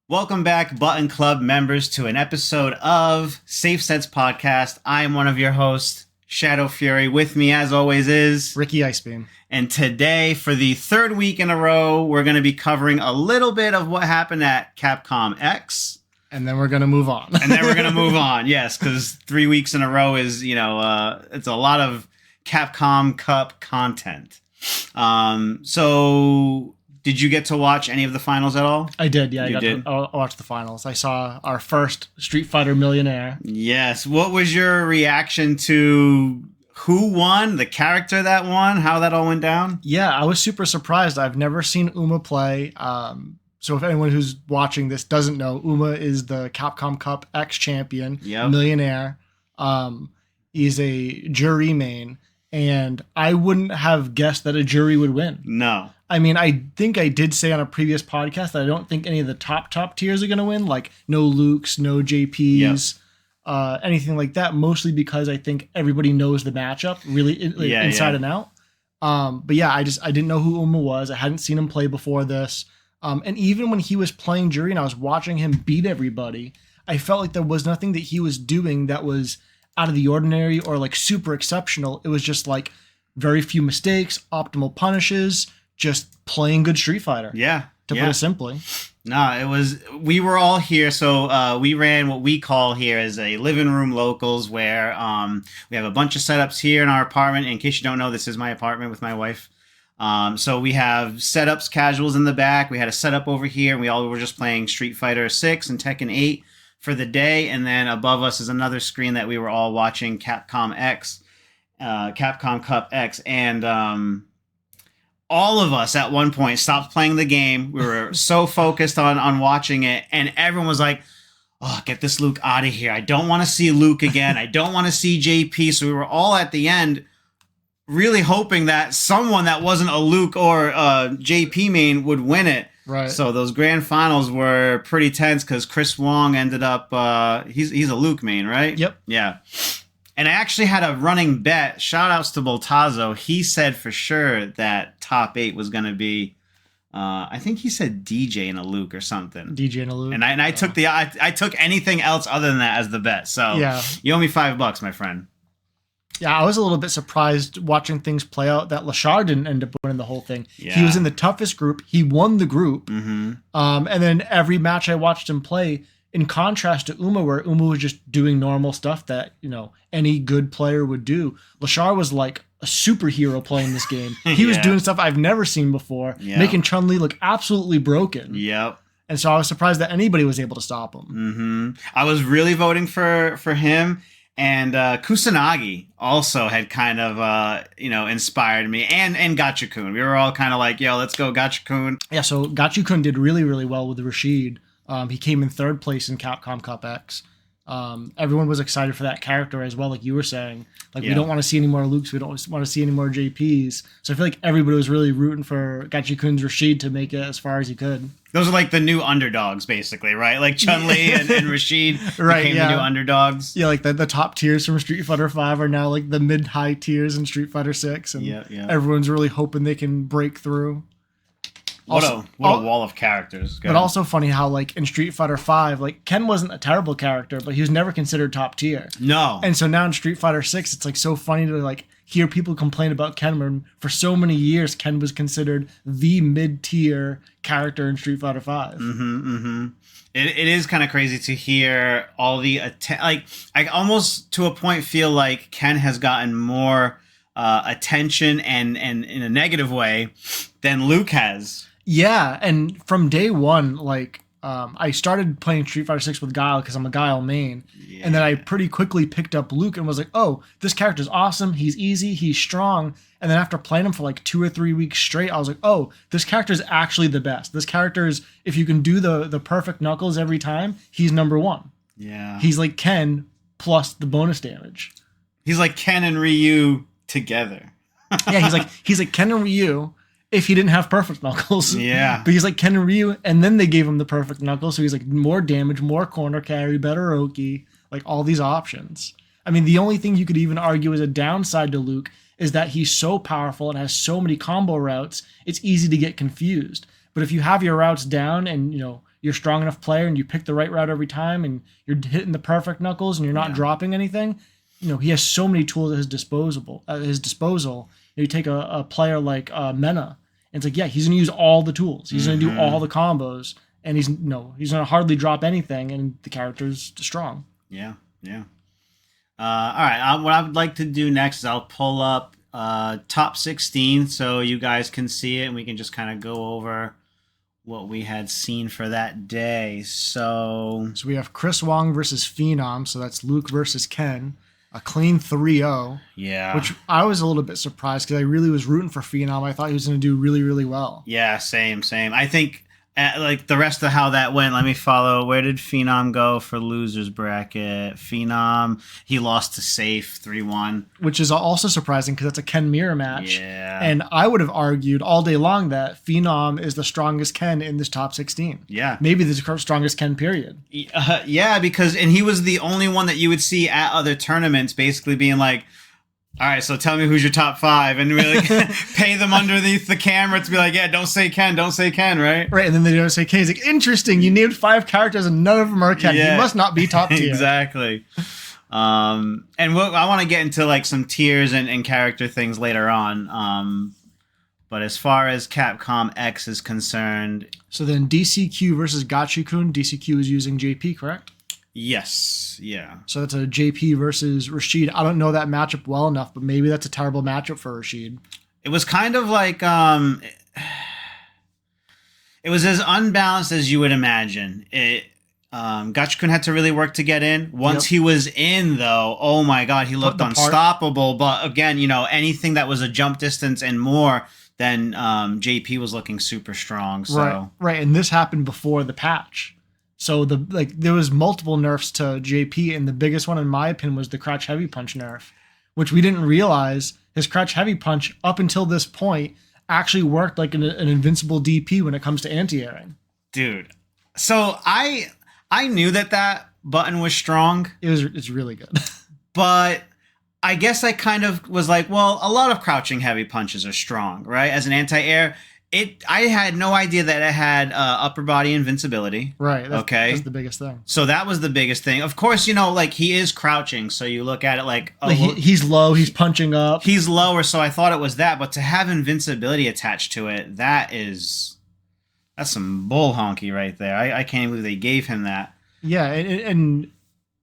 Welcome back, Button Club members, to an episode of Safe Sets Podcast. I am one of your hosts, Shadow Fury. With me, as always, is Ricky Icebeam. And today, for the third week in a row, we're going to be covering a little bit of what happened at Capcom X. And then we're going to move on. Yes, because 3 weeks in a row is, it's a lot of Capcom Cup content. So... Did you get to watch any of the finals at all? I did, yeah. I watched the finals. I saw our first Street Fighter millionaire. Yes. What was your reaction to who won, the character that won, how that all went down? Yeah, I was super surprised. I've never seen Uma play. So if anyone who's watching this doesn't know, Uma is the Capcom Cup X champion, millionaire. He's a Juri main, and I wouldn't have guessed that a Juri would win. No. I mean, I think I did say on a previous podcast that I don't think any of the top tiers are going to win, like no Lukes, no JPs, anything like that, mostly because I think everybody knows the matchup really inside and out. But yeah, I didn't know who Uma was. I hadn't seen him play before this. And even when he was playing Juri and I was watching him beat everybody, I felt like there was nothing that he was doing that was out of the ordinary or like super exceptional. It was just like very few mistakes, optimal punishes, just playing good Street Fighter. To put it simply. No, we were all here. So we ran what we call here as a living room locals, where we have a bunch of setups here in our apartment. In case you don't know, this is my apartment with my wife. So we have setups, casuals in the back. We had a setup over here, and we all were just playing Street Fighter 6 and Tekken 8 for the day. And then above us is another screen that we were all watching Capcom X, Capcom Cup X. And all of us at one point stopped playing the game. We were so focused on watching it, and everyone was like, oh, get this Luke out of here. I don't want to see Luke again. I don't want to see JP. So we were all at the end really hoping that someone that wasn't a Luke or a JP main would win it. Right. So those grand finals were pretty tense because Chris Wong ended up, he's a Luke main, right? Yep. Yeah. And I actually had a running bet. Shout outs to Boltazo. He said for sure that top 8 was going to be, I think he said DJ and a Luke or something. DJ and a Luke. And I took I took anything else other than that as the bet. So yeah. You owe me $5, my friend. Yeah, I was a little bit surprised watching things play out that Lashar didn't end up winning the whole thing. Yeah. He was in the toughest group. He won the group. Mm-hmm. And then every match I watched him play, in contrast to Uma, where Uma was just doing normal stuff that, any good player would do, Lashar was like a superhero playing this game. He was doing stuff I've never seen before, making Chun-Li look absolutely broken. Yep. And so I was surprised that anybody was able to stop him. Mm-hmm. I was really voting for him. And Kusanagi also had kind of, inspired me. And Gachikun. We were all kind of like, yo, let's go Gachikun. Yeah, so Gachikun did really, really well with Rashid. He came in third place in Capcom Cup X. Everyone was excited for that character as well, like you were saying. We don't want to see any more Lukes. We don't want to see any more JPs. So I feel like everybody was really rooting for Gachikun's Rashid to make it as far as he could. Those are like the new underdogs, basically, right? Like Chun-Li and Rashid became the new underdogs. Yeah, like the top tiers from Street Fighter 5 are now like the mid-high tiers in Street Fighter 6. And everyone's really hoping they can break through. What a wall of characters. But also funny how, like, in Street Fighter 5, like, Ken wasn't a terrible character, but he was never considered top tier. No. And so now in Street Fighter 6, it's, like, so funny to, like, hear people complain about Ken when for so many years Ken was considered the mid-tier character in Street Fighter 5. Mm-hmm, mm-hmm. It is kind of crazy to hear all the... I almost, to a point, feel like Ken has gotten more attention and in a negative way than Luke has. Yeah, and from day one, like, I started playing Street Fighter 6 with Guile because I'm a Guile main, and then I pretty quickly picked up Luke and was like, oh, this character's awesome, he's easy, he's strong, and then after playing him for like 2 or 3 weeks straight, I was like, oh, this character's actually the best. This character is, if you can do the perfect Knuckles every time, he's number one. Yeah. He's like Ken plus the bonus damage. He's like Ken and Ryu together. Yeah, he's like Ken and Ryu, if he didn't have perfect Knuckles. Yeah. But he's like Ken and Ryu, and then they gave him the perfect Knuckles, so he's like more damage, more corner carry, better Oki, like all these options. I mean, the only thing you could even argue as a downside to Luke is that he's so powerful and has so many combo routes, it's easy to get confused. But if you have your routes down and, you're a strong enough player and you pick the right route every time and you're hitting the perfect knuckles and you're not dropping anything, he has so many tools at his disposal. You take a player like Mena, and it's like, yeah, he's going to use all the tools. He's going to do all the combos, and he's going to hardly drop anything, and the character's strong. Yeah. All right. What I would like to do next is I'll pull up top 16 so you guys can see it, and we can just kind of go over what we had seen for that day. So we have Chris Wong versus Phenom, so that's Luke versus Ken. A clean 3-0. Yeah. Which I was a little bit surprised because I really was rooting for Phenom. I thought he was going to do really, really well. Yeah, same. I think like the rest of how that went, let me follow. Where did Phenom go for losers bracket? Phenom, he lost to Safe 3-1. Which is also surprising because that's a Ken mirror match. Yeah. And I would have argued all day long that Phenom is the strongest Ken in this top 16. Yeah. Maybe the strongest Ken, period. Yeah, because he was the only one that you would see at other tournaments basically being like, all right, so tell me who's your top 5, and really pay them underneath the camera to be like, yeah, don't say Ken, right? Right, and then they don't say Ken. He's like, interesting, you named 5 characters and none of them are Ken. Yeah. He must not be top tier. Exactly. And I want to get into like some tiers and character things later on. But as far as Capcom X is concerned... So then DCQ versus Gachikun. DCQ is using JP, correct? Yes, yeah. So that's a JP versus Rashid. I don't know that matchup well enough, but maybe that's a terrible matchup for Rashid. It was kind of like it was as unbalanced as you would imagine. Gachikun had to really work to get in. Once he was in, though, oh my god, he looked unstoppable. But again, anything that was a jump distance and more, then JP was looking super strong. So right, and this happened before the patch. So there was multiple nerfs to JP, and the biggest one in my opinion was the crouch heavy punch nerf, which we didn't realize his crouch heavy punch up until this point actually worked like an invincible DP when it comes to anti-airing. Dude, so I knew that button was strong. It's really good. But I guess I kind of was like, well, a lot of crouching heavy punches are strong, right? As an anti-air. I had no idea that it had upper body invincibility. Right. That's the biggest thing. So that was the biggest thing. Of course, like he is crouching, so you look at it like he's low, he's punching up. He's lower, so I thought it was that. But to have invincibility attached to it, that's some bull honky right there. I can't believe they gave him that. Yeah, and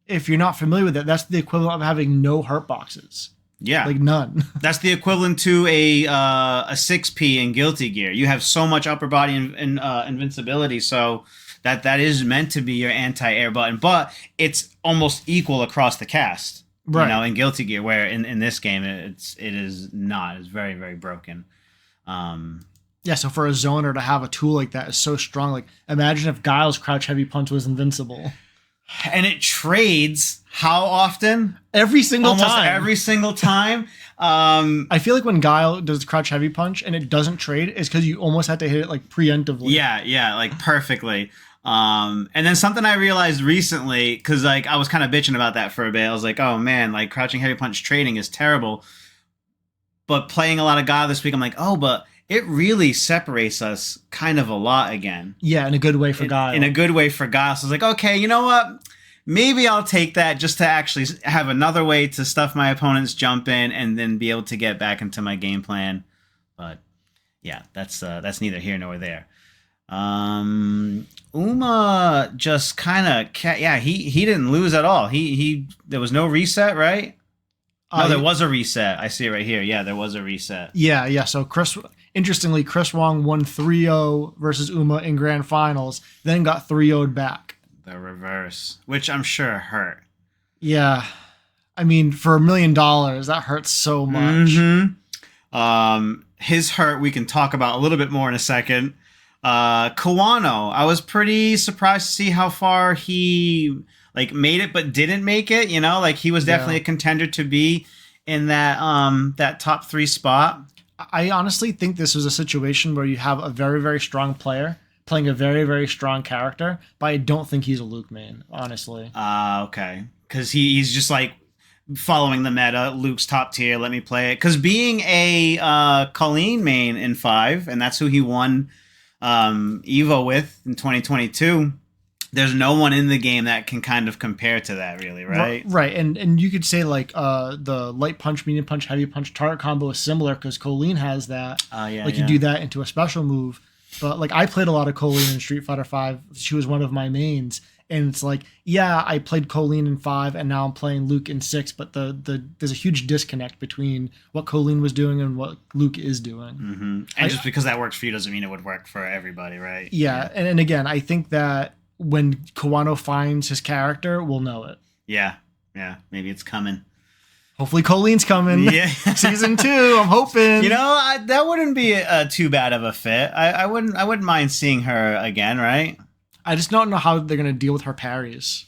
if you're not familiar with it, that's the equivalent of having no heart boxes. Yeah. Like none. That's the equivalent to a 6P in Guilty Gear. You have so much upper body invincibility, so that is meant to be your anti-air button, but it's almost equal across the cast. Right. In Guilty Gear, where in this game it is not. It's very, very broken. Yeah, so for a zoner to have a tool like that is so strong. Like, imagine if Guile's crouch heavy punch was invincible. And it trades how often? Every single time. Almost every single time. I feel like when Guile does crouch heavy punch and it doesn't trade, is because you almost have to hit it like preemptively. Yeah, like perfectly. And then something I realized recently, because like I was kind of bitching about that for a bit. I was like, oh man, like crouching heavy punch trading is terrible. But playing a lot of Guile this week, I'm like, oh, but it really separates us kind of a lot again. Yeah, in a good way for Guile. In a good way for Guile. So I was like, okay, you know what? Maybe I'll take that just to actually have another way to stuff my opponent's jump in and then be able to get back into my game plan. But yeah, that's neither here nor there. Uma just kind of he didn't lose at all. He there was no reset, right? No, there was a reset. I see it right here. Yeah, there was a reset. Yeah. So interestingly, Chris Wong won 3-0 versus Uma in grand finals, then got 3-0'd back. The reverse, which I'm sure hurt. Yeah. I mean, for $1 million, that hurts so much. Mm-hmm. His hurt we can talk about a little bit more in a second. Kawano, I was pretty surprised to see how far he made it but didn't make it, like he was definitely a contender to be in that top 3 spot. I honestly think this was a situation where you have a very, very strong player playing a very, very strong character, but I don't think he's a Luke main, honestly. Okay. Because he's just like following the meta. Luke's top tier, let me play it. Because being a Colleen main in 5, and that's who he won Evo with in 2022, there's no one in the game that can kind of compare to that, really, right? Right, and you could say like the light punch, medium punch, heavy punch target combo is similar because Colleen has that. You do that into a special move. But like I played a lot of Colleen in Street Fighter V. She was one of my mains, and it's like, yeah, I played Colleen in 5, and now I'm playing Luke in 6. But there's a huge disconnect between what Colleen was doing and what Luke is doing. Mm-hmm. And just because that works for you doesn't mean it would work for everybody, right? Yeah. And again, I think that when Kawano finds his character, we'll know it. Yeah, maybe it's coming. Hopefully Colleen's coming. Yeah. Season 2, I'm hoping. That wouldn't be too bad of a fit. I wouldn't mind seeing her again, right? I just don't know how they're going to deal with her parries.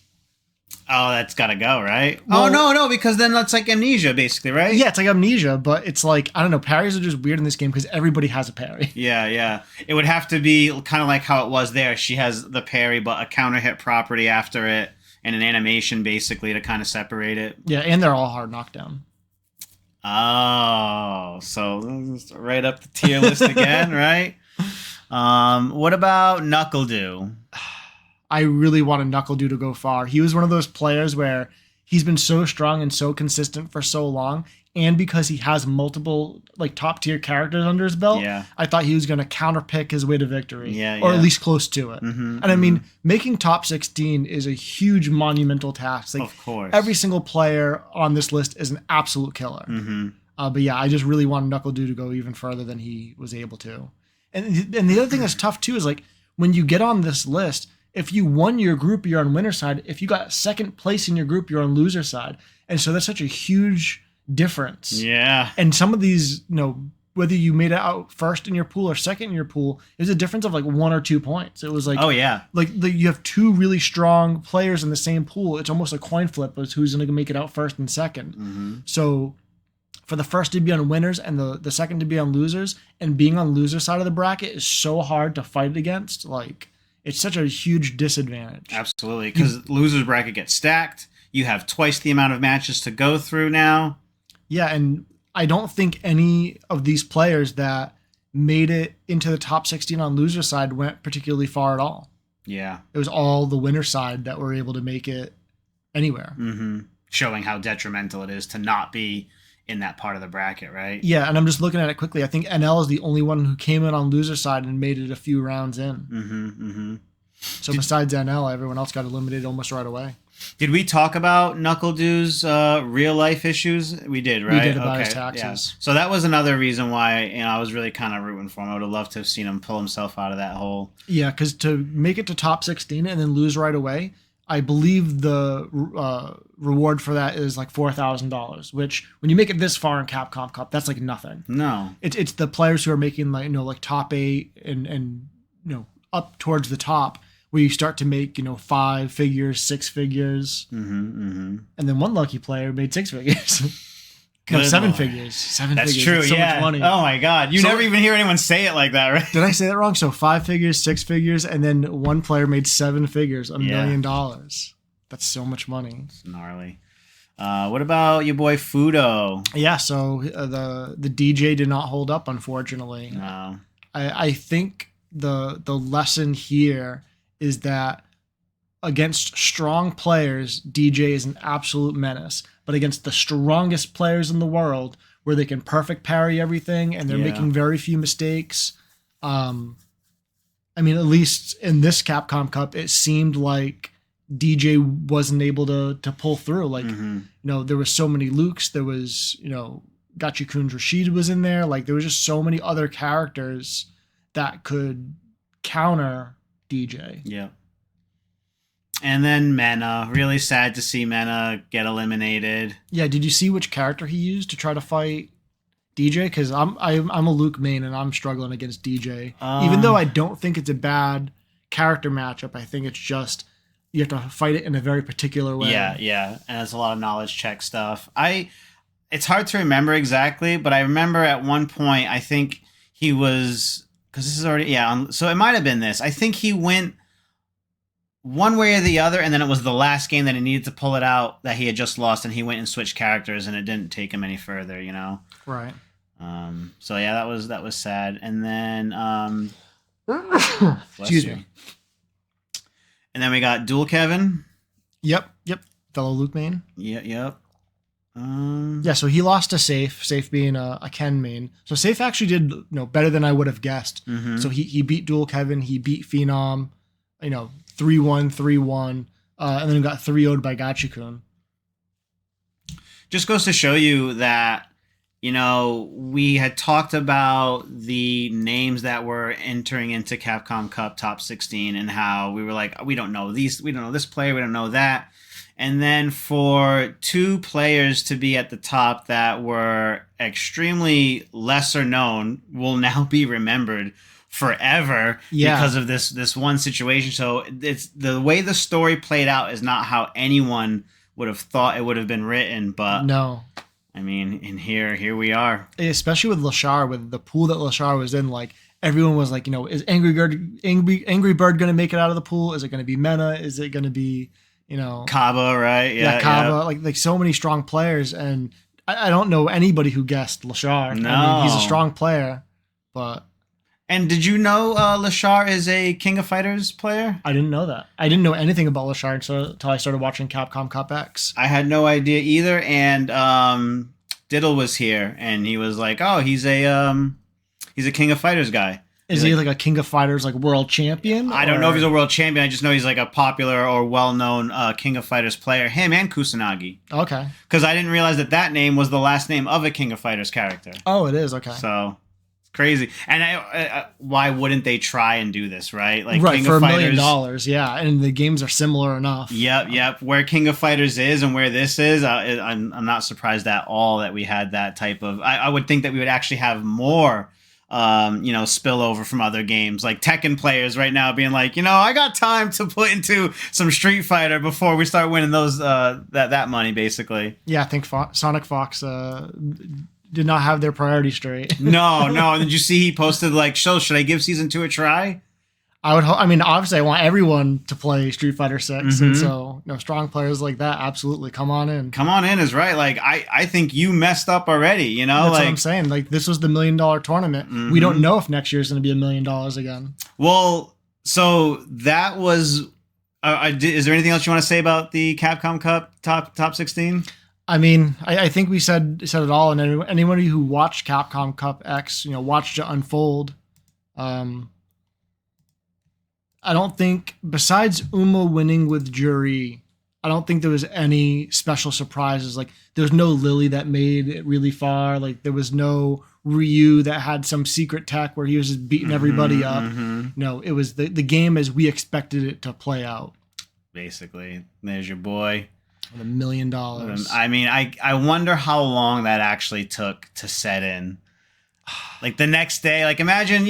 Oh, that's got to go, right? Well, no, because then that's like Amnesia, basically, right? Yeah, it's like Amnesia, but it's like, I don't know, parries are just weird in this game because everybody has a parry. Yeah. It would have to be kind of like how it was there. She has the parry, but a counter hit property after it, and an animation, basically, to kind of separate it. Yeah, and they're all hard knockdown. Oh, so right up the tier list again, right? What about NuckleDu? I really wanted NuckleDu to go far. He was one of those players where he's been so strong and so consistent for so long, and because he has multiple like top tier characters under his belt, I thought he was going to counterpick his way to victory, or at least close to it. Mm-hmm, and I mean, making top 16 is a huge monumental task. Like, of course, every single player on this list is an absolute killer. Mm-hmm. But yeah, I just really wanted NuckleDu to go even further than he was able to. And the other thing that's tough too is like when you get on this list, if you won your group, you're on winner side. If you got second place in your group, you're on loser side. And so that's such a huge difference. Yeah. And some of these, whether you made it out first in your pool or second in your pool, it was a difference of like 1 or 2 points. It was like, oh yeah, like you have 2 really strong players in the same pool. It's almost a coin flip as who's going to make it out first and second. Mm-hmm. So for the first to be on winners and the second to be on losers, and being on loser side of the bracket is so hard to fight against. Like, it's such a huge disadvantage. Absolutely, because losers bracket gets stacked. You have twice the amount of matches to go through now. Yeah, and I don't think any of these players that made it into the top 16 on loser side went particularly far at all. Yeah. It was all the winner side that were able to make it anywhere. Mm-hmm. Showing how detrimental it is to not be in that part of the bracket, right? Yeah, and I'm just looking at it quickly. I think NL is the only one who came in on loser side and made it a few rounds in. Mm-hmm, mm-hmm. So besides NL, everyone else got eliminated almost right away. Did we talk about NuckleDu's real life issues? We did, right? We did about his taxes. Yeah. So that was another reason why I was really kind of rooting for him. I would have loved to have seen him pull himself out of that hole. Yeah, because to make it to top 16 and then lose right away, I believe the reward for that is like $4,000, which when you make it this far in Capcom Cup, that's like nothing. No, it's the players who are making like top 8 and up towards the top, where you start to make 5 figures, 6 figures, and then one lucky player made 6 figures. No, 7 figures. 7 That's figures. true. That's so yeah. much money. Oh my God, you never even hear anyone say it like that, right? Did I say that wrong? So 5 figures, 6 figures, and then one player made 7 figures, $1 million. That's so much money. It's gnarly. What about your boy Fudo? Yeah. So the DJ did not hold up, unfortunately. No. I think the lesson here is that against strong players, DJ is an absolute menace. But against the strongest players in the world, where they can perfect parry everything and they're making very few mistakes. I mean, at least in this Capcom Cup, it seemed like DJ wasn't able to pull through. Like, there was so many Lukes. There was, Gachikun Rashid was in there. Like, there was just so many other characters that could counter DJ. Yeah. And then Mena. Really sad to see Mena get eliminated. Yeah, did you see which character he used to try to fight DJ? Because I'm a Luke main and I'm struggling against DJ. Even though I don't think it's a bad character matchup, I think it's just you have to fight it in a very particular way. Yeah. And it's a lot of knowledge check stuff. It's hard to remember exactly, but I remember at one point, I think he was, because this is already, so it might have been this. I think he went one way or the other, and then it was the last game that he needed to pull it out that he had just lost, and he went and switched characters, and it didn't take him any further, Right. So yeah, that was sad. And then Excuse me. And then we got Dual Kevin. Yep. Fellow Luke main. Yep. Yeah, so he lost to Safe being a Ken main. So Safe actually did better than I would have guessed. Mm-hmm. So he beat Dual Kevin, he beat Phenom, 3-1, 3-1, and then got 3-0'd by Gachikun. Just goes to show you that, we had talked about the names that were entering into Capcom Cup Top 16 and how we were like, we don't know this player, we don't know that. And then for two players to be at the top that were extremely lesser known will now be remembered forever because of this one situation. So it's the way the story played out is not how anyone would have thought it would have been written. But no, I mean, in here we are. Especially with Lashar, with the pool that Lashar was in, like everyone was like, is Angry Bird going to make it out of the pool? Is it going to be Mena? Is it going to be Kaba, right? Yeah, Kaba. Like so many strong players, and I don't know anybody who guessed Lashar. No. I mean, he's a strong player, but. And did you know Lashar is a King of Fighters player? I didn't know that. I didn't know anything about Lashar until I started watching Capcom Cup X. I had no idea either, and Diddle was here, and he was like, "Oh, he's a King of Fighters guy." Is he like a King of Fighters world champion? I don't know if he's a world champion. I just know he's like a popular or well-known King of Fighters player. Him and Kusanagi. Okay. Because I didn't realize that name was the last name of a King of Fighters character. Oh, it is. Okay. So crazy. And why wouldn't they try and do this, right? Like right, King for of $1 Fighters, million, yeah. And the games are similar enough. Yep. Where King of Fighters is and where this is, I'm not surprised at all that we had that type of. I would think that we would actually have more. Spillover from other games, like Tekken players right now being like, I got time to put into some Street Fighter before we start winning those that money, basically. Yeah, I think Sonic Fox did not have their priorities straight. No. And did you see he posted like, should I give Season 2 a try? I mean, obviously, I want everyone to play Street Fighter 6, Mm-hmm. and so strong players like that, absolutely, come on in. Come on in is right. Like I think you messed up already. That's what I'm saying. Like this was the $1 million tournament. Mm-hmm. We don't know if next year is going to be $1 million again. Well, so that was. Is there anything else you want to say about the Capcom Cup top 16? I mean, I think we said it all, and anybody who watched Capcom Cup X, watched it unfold. I don't think, besides Uma winning with Juri, I don't think there was any special surprises. Like, there was no Lily that made it really far. Like, there was no Ryu that had some secret tech where he was just beating everybody up. Mm-hmm. No, it was the game as we expected it to play out. Basically, there's your boy. With $1 million. I mean, I wonder how long that actually took to set in. Like the next day, like imagine,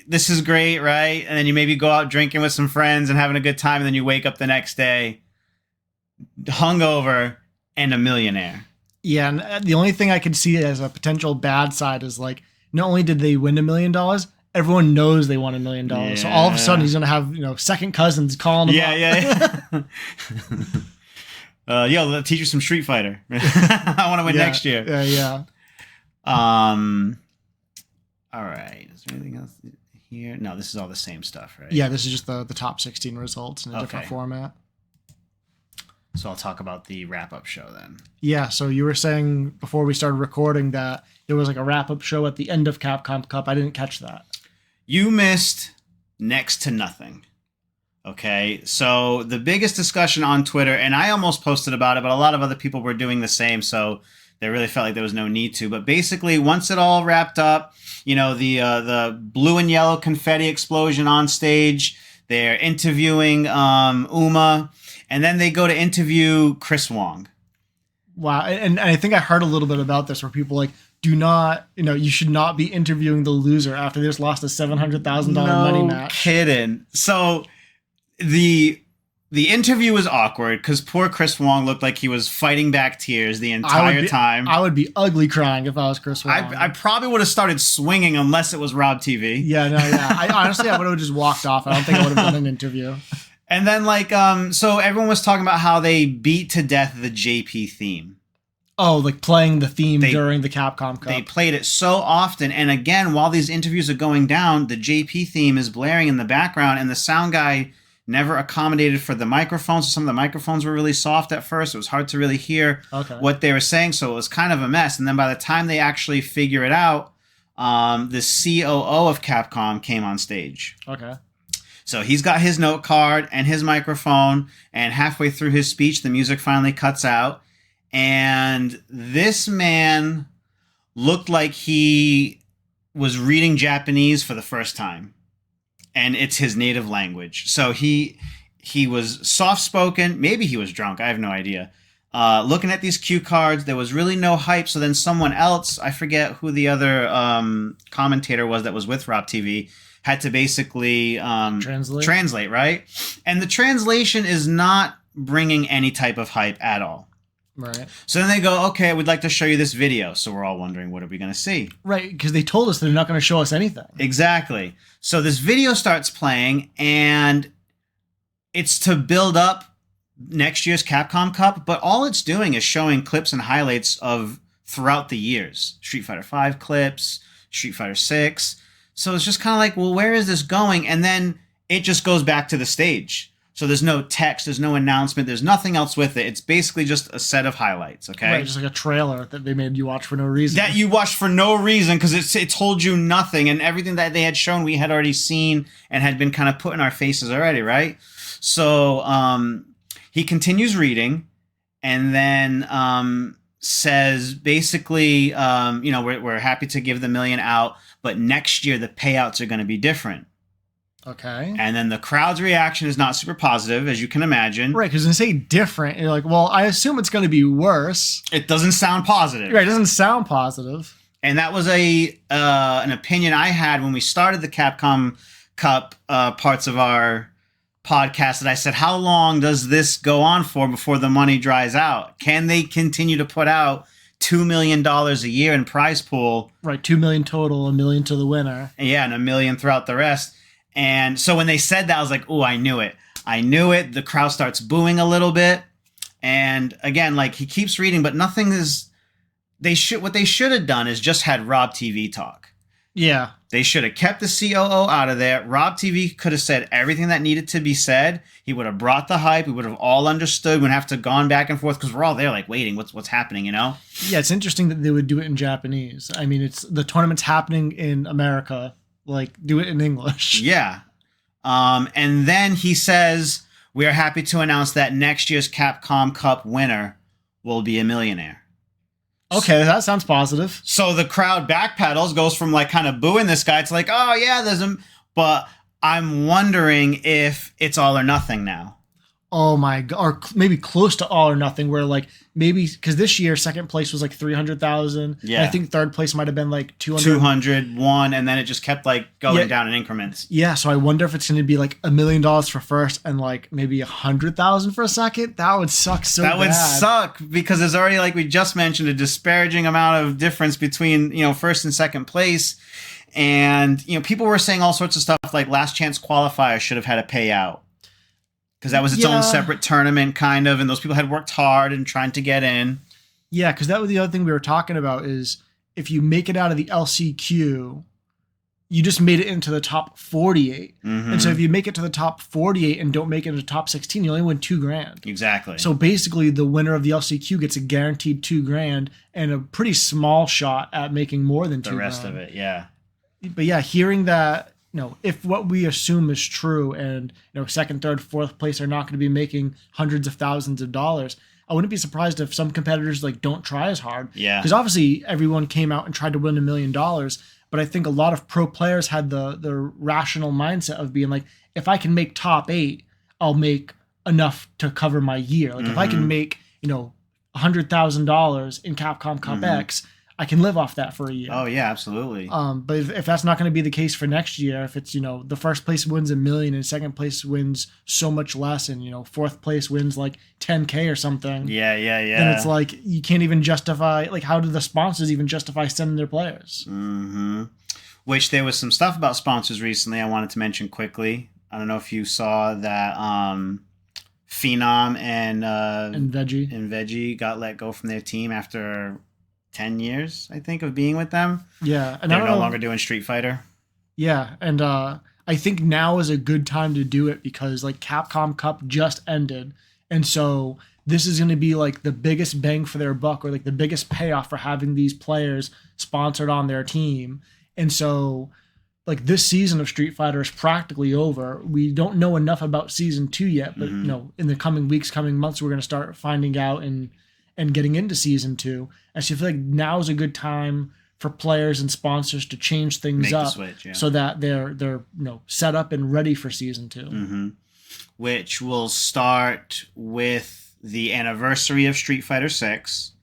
this is great, right? And then you maybe go out drinking with some friends and having a good time, and then you wake up the next day hungover and a millionaire. Yeah, and the only thing I could see as a potential bad side is like, not only did they win $1 million, everyone knows they won $1 million. Yeah. So all of a sudden he's gonna have second cousins calling him up. Yo, let's teach you some Street Fighter. I want to win next year. Yeah. All right. Is there anything else here? No, this is all the same stuff, right? Yeah, this is just the top 16 results in a different format. So I'll talk about the wrap-up show then. Yeah, so you were saying before we started recording that there was like a wrap-up show at the end of Capcom Cup. I didn't catch that. You missed next to nothing. Okay, so the biggest discussion on Twitter, and I almost posted about it, but a lot of other people were doing the same, so they really felt like there was no need to. But basically, once it all wrapped up, the blue and yellow confetti explosion on stage, they're interviewing Uma, and then they go to interview Chris Wong. Wow, and I think I heard a little bit about this where people like, do not, you should not be interviewing the loser after they just lost a $700,000 money match. No kidding. So the interview was awkward because poor Chris Wong looked like he was fighting back tears the entire time. I would be ugly crying if I was Chris Wong. I probably would have started swinging unless it was Rob TV. Yeah. I would have just walked off. I don't think I would have done an interview. And then so everyone was talking about how they beat to death the JP theme. Oh, like playing the theme They- during the Capcom Cup. They played it so often, and again, while these interviews are going down, the JP theme is blaring in the background, and the sound guy never accommodated for the microphones. Some of the microphones were really soft at first. It was hard to really hear what they were saying, so it was kind of a mess. And then by the time they actually figure it out, the COO of Capcom came on stage. Okay. So he's got his note card and his microphone, and halfway through his speech, the music finally cuts out. And this man looked like he was reading Japanese for the first time. And it's his native language. So he was soft-spoken. Maybe he was drunk. I have no idea. Looking at these cue cards, there was really no hype. So then someone else, I forget who the other commentator was that was with Rob TV, had to basically translate, right? And the translation is not bringing any type of hype at all. Right. So then they go, okay, we'd like to show you this video. So we're all wondering, what are we going to see? Right, because they told us they're not going to show us anything. Exactly. So this video starts playing, and it's to build up next year's Capcom Cup, but all it's doing is showing clips and highlights of throughout the years. Street Fighter V clips, Street Fighter 6. So it's just kind of like, well, where is this going? And then it just goes back to the stage. So there's no text, there's no announcement, there's nothing else with it. It's basically just a set of highlights, okay? Right, just like a trailer that they made you watch for no reason. That you watched for no reason because it told you nothing, and everything that they had shown we had already seen and had been kind of put in our faces already, right? So he continues reading, and then says basically, we're happy to give the $1 million out, but next year the payouts are going to be different. Okay. And then the crowd's reaction is not super positive, as you can imagine. Right, because when they say different, you're like, well, I assume it's going to be worse. It doesn't sound positive. Right, it doesn't sound positive. And that was an opinion I had when we started the Capcom Cup parts of our podcast, that I said, how long does this go on for before the money dries out? Can they continue to put out $2 million a year in prize pool? Right, 2 million total, $1 million to the winner. Yeah, and $1 million throughout the rest. And so when they said that, I was like, oh, I knew it. I knew it. The crowd starts booing a little bit. And again, like, he keeps reading, but nothing is... What they should have done is just had Rob TV talk. Yeah. They should have kept the COO out of there. Rob TV could have said everything that needed to be said. He would have brought the hype. We would have all understood. We wouldn't have to gone back and forth, because we're all there like waiting. What's happening, you know? Yeah, it's interesting that they would do it in Japanese. I mean, it's the tournament's happening in America. Like, do it in English. Yeah. And then he says, we are happy to announce that next year's Capcom Cup winner will be a millionaire. Okay, that sounds positive. So the crowd backpedals, goes from like kind of booing this guy to like, oh yeah, but I'm wondering if it's all or nothing now. Oh my god, or maybe close to all or nothing, where like maybe because this year second place was like 300,000. Yeah, I think third place might have been like 201, and then it just kept like going down in increments. Yeah, so I wonder if it's going to be like $1 million for first and like maybe 100,000 for a second. That would suck so bad. That would suck, because there's already, like we just mentioned, a disparaging amount of difference between, first and second place. And, people were saying all sorts of stuff like last chance qualifier should have had a payout, because that was its own separate tournament kind of, and those people had worked hard and trying to get in. Yeah, because that was the other thing we were talking about, is if you make it out of the LCQ, you just made it into the top 48. Mm-hmm. And so if you make it to the top 48 and don't make it into the top 16, you only win $2,000. Exactly. So basically the winner of the LCQ gets a guaranteed $2,000 and a pretty small shot at making more than $2,000. The rest of it, yeah. But yeah, hearing that, if what we assume is true, and second, third, fourth place are not going to be making hundreds of thousands of dollars, I wouldn't be surprised if some competitors like don't try as hard. Yeah. Because obviously everyone came out and tried to win $1 million, but I think a lot of pro players had the rational mindset of being like, if I can make top 8, I'll make enough to cover my year. Like if I can make $100,000 in Capcom Cup X, I can live off that for a year. Oh yeah, absolutely. But if that's not going to be the case for next year, if it's the first place wins $1 million and second place wins so much less, and fourth place wins like $10,000 or something. Yeah. Then it's like you can't even justify, like, how do the sponsors even justify sending their players? Mm-hmm. Which there was some stuff about sponsors recently I wanted to mention quickly. I don't know if you saw that Phenom and Veggie. got let go from their team after 10 years, I think, of being with them. Yeah, and they're no longer doing Street Fighter. Yeah, and I think now is a good time to do it because like Capcom Cup just ended, and so this is going to be like the biggest bang for their buck, or like the biggest payoff for having these players sponsored on their team. And so like this season of Street Fighter is practically over. We don't know enough about season 2 yet, but you know, in the coming weeks, coming months, we're going to start finding out and getting into season 2. And so I feel like now is a good time for players and sponsors to change things up so that they're set up and ready for season 2. Which will start with the anniversary of Street Fighter 6.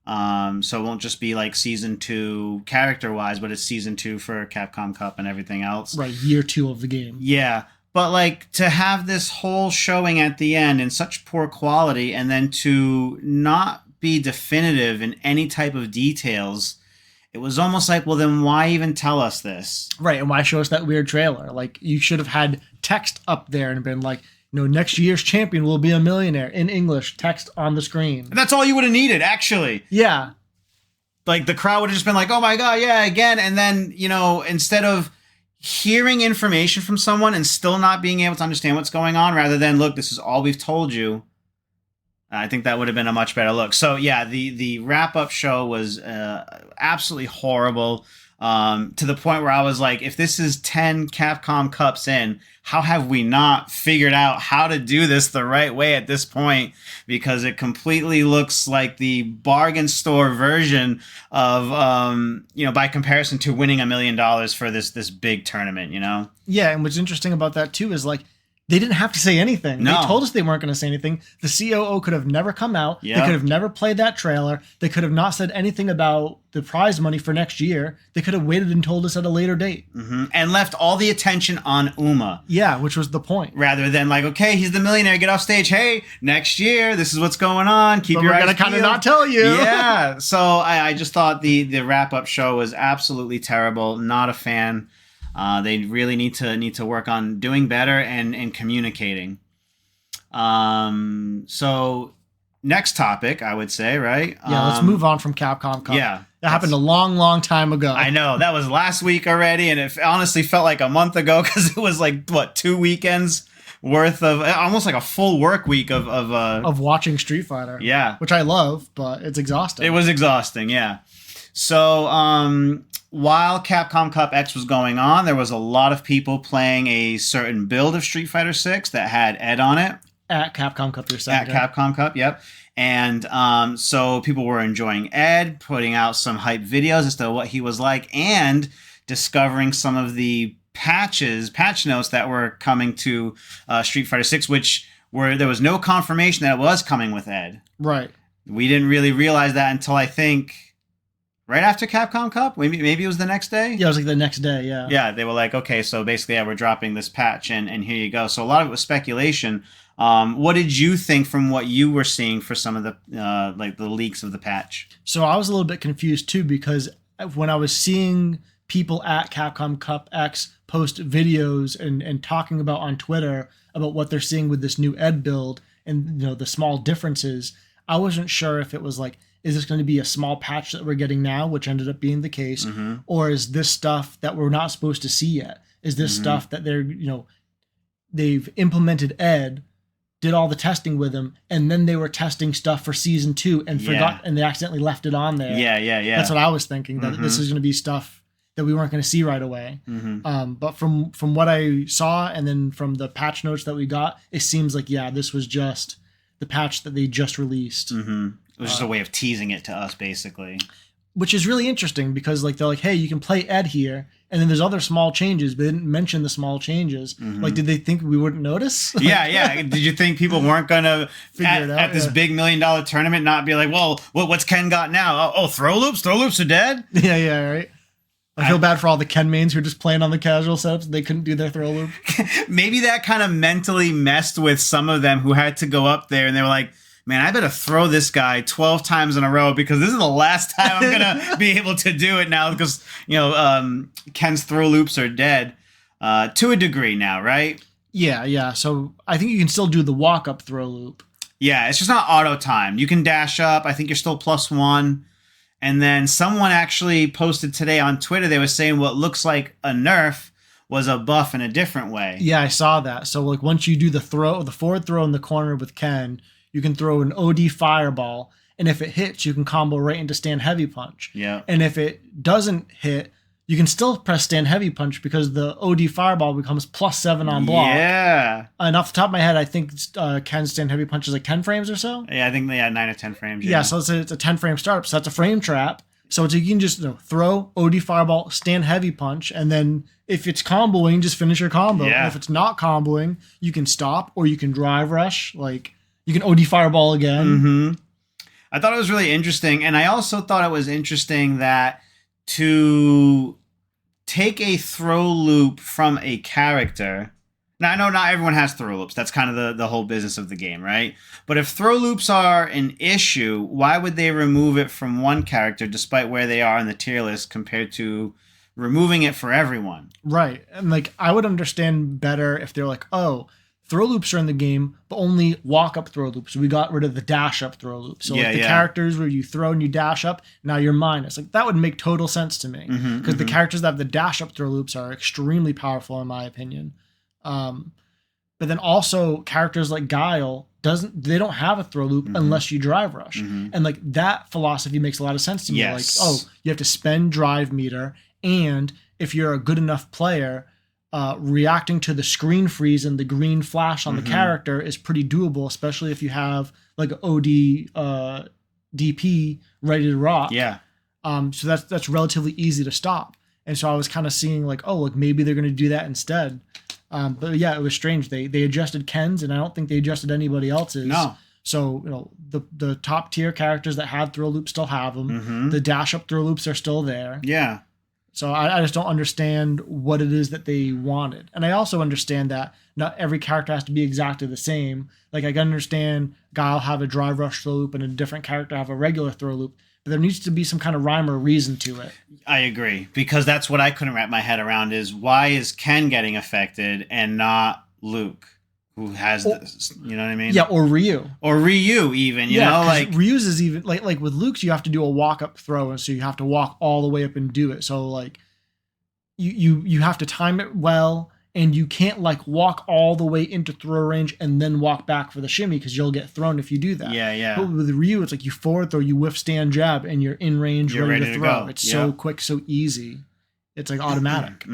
So it won't just be like season 2 character wise, but it's season 2 for Capcom Cup and everything else. Right, year 2 of the game. Yeah. But like to have this whole showing at the end in such poor quality and then to not be definitive in any type of details, it was almost like, well, then why even tell us this? Right, and why show us that weird trailer? Like, you should have had text up there and been like, next year's champion will be a millionaire in English, text on the screen. And that's all you would have needed, actually. Yeah. Like, the crowd would have just been like, oh my God, yeah, again. And then, instead of hearing information from someone and still not being able to understand what's going on, rather than, look, this is all we've told you, I think that would have been a much better look. So, yeah, the wrap-up show was absolutely horrible, to the point where I was like, if this is 10 Capcom Cups in, how have we not figured out how to do this the right way at this point? Because it completely looks like the bargain store version of, by comparison to winning $1 million for this big tournament, Yeah, and what's interesting about that, too, is like, they didn't have to say anything. No. They told us they weren't going to say anything. The COO could have never come out. Yep. They could have never played that trailer. They could have not said anything about the prize money for next year. They could have waited and told us at a later date. And left all the attention on Uma. Yeah, which was the point. Rather than like, okay, he's the millionaire, get off stage. Hey, next year, this is what's going on. Keep your eyes peeled. We're going to kind of not tell you. Yeah. So I just thought the wrap-up show was absolutely terrible. Not a fan. They really need to work on doing better and communicating. So next topic, I would say, right? Yeah, let's move on from Capcom Cup. Yeah. That happened a long, long time ago. I know. That was last week already, and it honestly felt like a month ago because it was like, 2 weekends worth of, almost like a full work week of watching Street Fighter. Yeah. Which I love, but it's exhausting. It was exhausting, yeah. So, while Capcom Cup X was going on, there was a lot of people playing a certain build of Street Fighter 6 that had Ed on it. At Capcom Cup, you're saying. At Capcom Cup, yep. And so people were enjoying Ed, putting out some hype videos as to what he was like, and discovering some of the patch notes that were coming to Street Fighter 6, which there was no confirmation that it was coming with Ed. Right. We didn't really realize that until I think right after Capcom Cup? Maybe it was the next day? Yeah, it was like the next day, yeah. Yeah, they were like, okay, so basically, yeah, we're dropping this patch, and here you go. So a lot of it was speculation. What did you think from what you were seeing for some of the the leaks of the patch? So I was a little bit confused, too, because when I was seeing people at Capcom Cup X post videos and talking about on Twitter about what they're seeing with this new Ed build and the small differences, I wasn't sure if it was like, is this going to be a small patch that we're getting now, which ended up being the case, or is this stuff that we're not supposed to see yet? Is this stuff that they've implemented Ed, did all the testing with him, and then they were testing stuff for season 2 and forgot, and they accidentally left it on there. Yeah. That's what I was thinking, that this is going to be stuff that we weren't going to see right away. But from what I saw, and then from the patch notes that we got, it seems like, this was just the patch that they just released. It was just a way of teasing it to us, basically. Which is really interesting because they're like, hey, you can play Ed here, and then there's other small changes, but they didn't mention the small changes. Like, did they think we wouldn't notice? Yeah. Did you think people weren't going to, at this big $1 million tournament, not be like, well, what's Ken got now? Oh, throw loops? Throw loops are dead? Yeah, right. I feel bad for all the Ken mains who are just playing on the casual setups. They couldn't do their throw loop. Maybe that kind of mentally messed with some of them who had to go up there, and they were like, man, I better throw this guy 12 times in a row because this is the last time I'm going to be able to do it now because, Ken's throw loops are dead to a degree now, right? Yeah. So I think you can still do the walk-up throw loop. Yeah, it's just not auto timed. You can dash up. I think you're still +1. And then someone actually posted today on Twitter, they were saying what looks like a nerf was a buff in a different way. Yeah, I saw that. So like once you do the forward throw in the corner with Ken, you can throw an OD fireball, and if it hits, you can combo right into stand heavy punch. Yeah. And if it doesn't hit, you can still press stand heavy punch because the OD fireball becomes +7 on block. Yeah. And off the top of my head, I think Ken's stand heavy punch is like 10 frames or so. Yeah, I think they had 9 or 10 frames. Yeah, so it's a 10 frame startup. So that's a frame trap. So you can just throw OD fireball, stand heavy punch, and then if it's comboing, just finish your combo. Yeah. And if it's not comboing, you can stop or you can drive rush. Like you can OD fireball again. Mm-hmm. I thought it was really interesting, and I also thought it was interesting that to take a throw loop from a character. Now, I know not everyone has throw loops. That's kind of the whole business of the game, right? But if throw loops are an issue, why would they remove it from one character despite where they are in the tier list compared to removing it for everyone? Right. And like I would understand better if they're like, oh, throw loops are in the game, but only walk up throw loops. We got rid of the dash up throw loop. So like the characters where you throw and you dash up, now you're minus. Like that would make total sense to me. Because the characters that have the dash up throw loops are extremely powerful in my opinion. But then also characters like Guile they don't have a throw loop unless you drive rush. And like that philosophy makes a lot of sense to me. Yes. Like, oh, you have to spend drive meter, and if you're a good enough player, reacting to the screen freeze and the green flash on the character is pretty doable, especially if you have like an OD DP ready to rock. Yeah. So that's relatively easy to stop. And so I was kind of seeing like, oh, like maybe they're going to do that instead. But yeah, it was strange. They adjusted Ken's, and I don't think they adjusted anybody else's. No. So the top tier characters that had throw loops still have them. The dash up throw loops are still there. Yeah. So I just don't understand what it is that they wanted. And I also understand that not every character has to be exactly the same. Like I can understand Guile have a drive rush throw loop and a different character have a regular throw loop. But there needs to be some kind of rhyme or reason to it. I agree. Because that's what I couldn't wrap my head around is why is Ken getting affected and not Luke? Who has this, you know what I mean? Yeah, or Ryu. Or Ryu even, you know? Like Ryu's is even like with Luke's you have to do a walk up throw, and so you have to walk all the way up and do it. So like you have to time it well, and you can't like walk all the way into throw range and then walk back for the shimmy because you'll get thrown if you do that. Yeah. But with Ryu, it's like you forward throw, you whiff stand jab, and you're in range, You're ready to to throw. go. It's so quick, so easy. It's like automatic.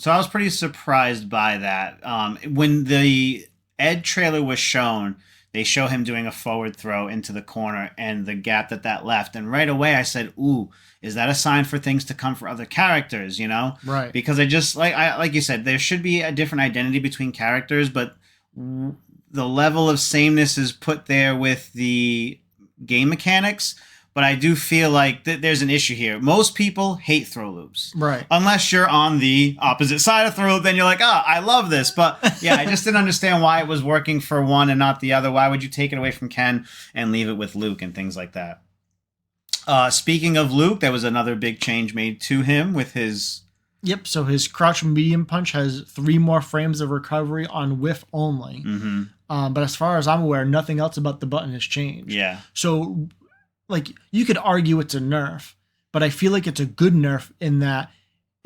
So I was pretty surprised by that. When the Ed trailer was shown, they show him doing a forward throw into the corner and the gap that left. And right away I said, ooh, is that a sign for things to come for other characters, you know? Right. Because like you said, there should be a different identity between characters, but the level of sameness is put there with the game mechanics. But I do feel like there's an issue here. Most people hate throw loops. Right. Unless you're on the opposite side of throw loop, then you're like, oh, I love this. But yeah, I just didn't understand why it was working for one and not the other. Why would you take it away from Ken and leave it with Luke and things like that? Speaking of Luke, there was another big change made to him with his... Yep, so his crouch medium punch has 3 more frames of recovery on whiff only. But as far as I'm aware, nothing else about the button has changed. Yeah. So... like you could argue it's a nerf, but I feel like it's a good nerf in that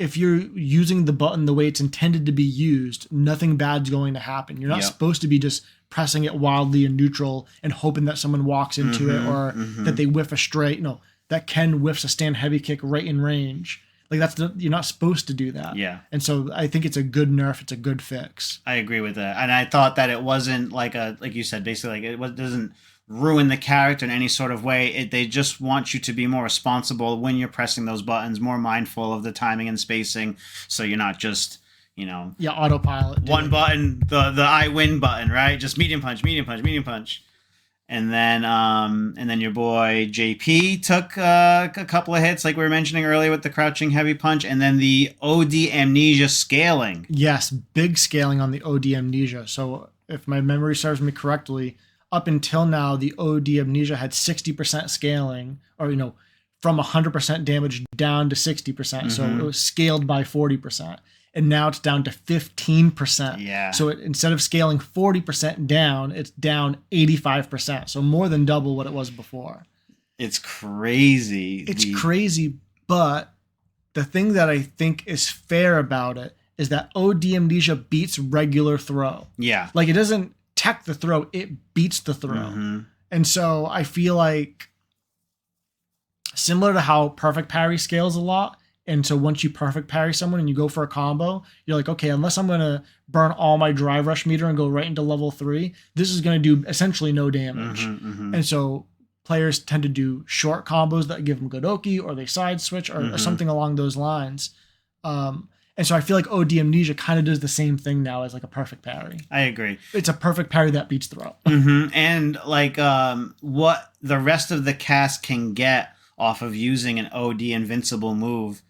if you're using the button the way it's intended to be used, nothing bad's going to happen. You're not supposed to be just pressing it wildly in neutral and hoping that someone walks into it or that they whiff a straight. No, that Ken whiffs a stand heavy kick right in range. Like you're not supposed to do that. Yeah. And so I think it's a good nerf. It's a good fix. I agree with that. And I thought that it wasn't like you said, basically like doesn't ruin the character in any sort of way. They just want you to be more responsible when you're pressing those buttons, more mindful of the timing and spacing, so you're not just, autopilot. One button, the I win button, right? Just medium punch, and then your boy JP took a couple of hits, like we were mentioning earlier with the crouching heavy punch, and then the OD amnesia scaling. Yes, big scaling on the OD amnesia. So if my memory serves me correctly, up until now, the OD amnesia had 60% scaling, or, from 100% damage down to 60%. So it was scaled by 40%. and now it's down to 15%. Yeah. So instead of scaling 40% down, it's down 85%. So more than double what it was before. It's crazy. It's crazy, but the thing that I think is fair about it is that OD Amnesia beats regular throw. Yeah. Like, it doesn't tech the throw, it beats the throw. Mm-hmm. And so I feel like similar to how perfect parry scales a lot. And so once you perfect parry someone and you go for a combo, you're like, okay, unless I'm going to burn all my drive rush meter and go right into level 3, this is going to do essentially no damage. And so players tend to do short combos that give them good Oki, or they side switch or something along those lines. And so I feel like OD Amnesia kind of does the same thing now as like a perfect parry. I agree. It's a perfect parry that beats throw. And like what the rest of the cast can get off of using an OD invincible move,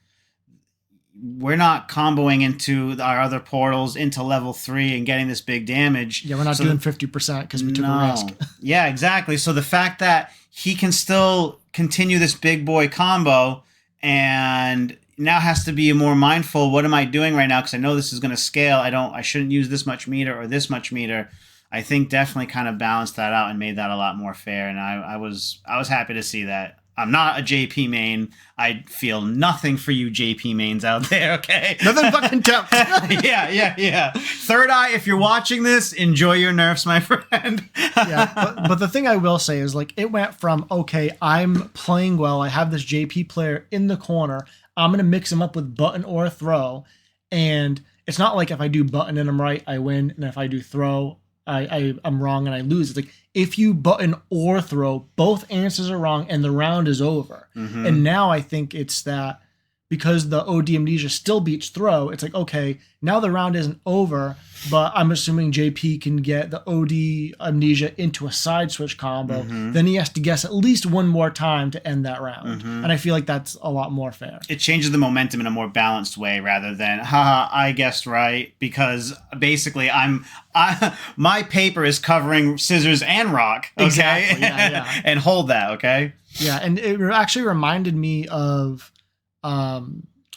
we're not comboing into our other portals into level 3 and getting this big damage. Yeah, we're not doing 50% because we took a risk. Yeah, exactly. So the fact that he can still continue this big boy combo and now has to be more mindful, what am I doing right now? Because I know this is going to scale. I shouldn't use this much meter or this much meter. I think definitely kind of balanced that out and made that a lot more fair. And I was happy to see that. I'm not a JP main. I feel nothing for you JP mains out there, okay? Nothing but contempt. Yeah. Third Eye, if you're watching this, enjoy your nerfs, my friend. But the thing I will say is, like, it went from, okay, I'm playing well, I have this JP player in the corner, I'm going to mix him up with button or throw, and it's not like if I do button and I'm right, I win, and if I do throw, I'm wrong and I lose. It's like, if you button or throw, both answers are wrong and the round is over. And now I think it's that because the OD Amnesia still beats throw, it's like, okay, now the round isn't over, but I'm assuming JP can get the OD Amnesia into a side switch combo. Then he has to guess at least one more time to end that round. And I feel like that's a lot more fair. It changes the momentum in a more balanced way rather than, haha, I guessed right, because basically my paper is covering scissors and rock, okay? Exactly, yeah. And hold that, okay? Yeah, and it actually reminded me of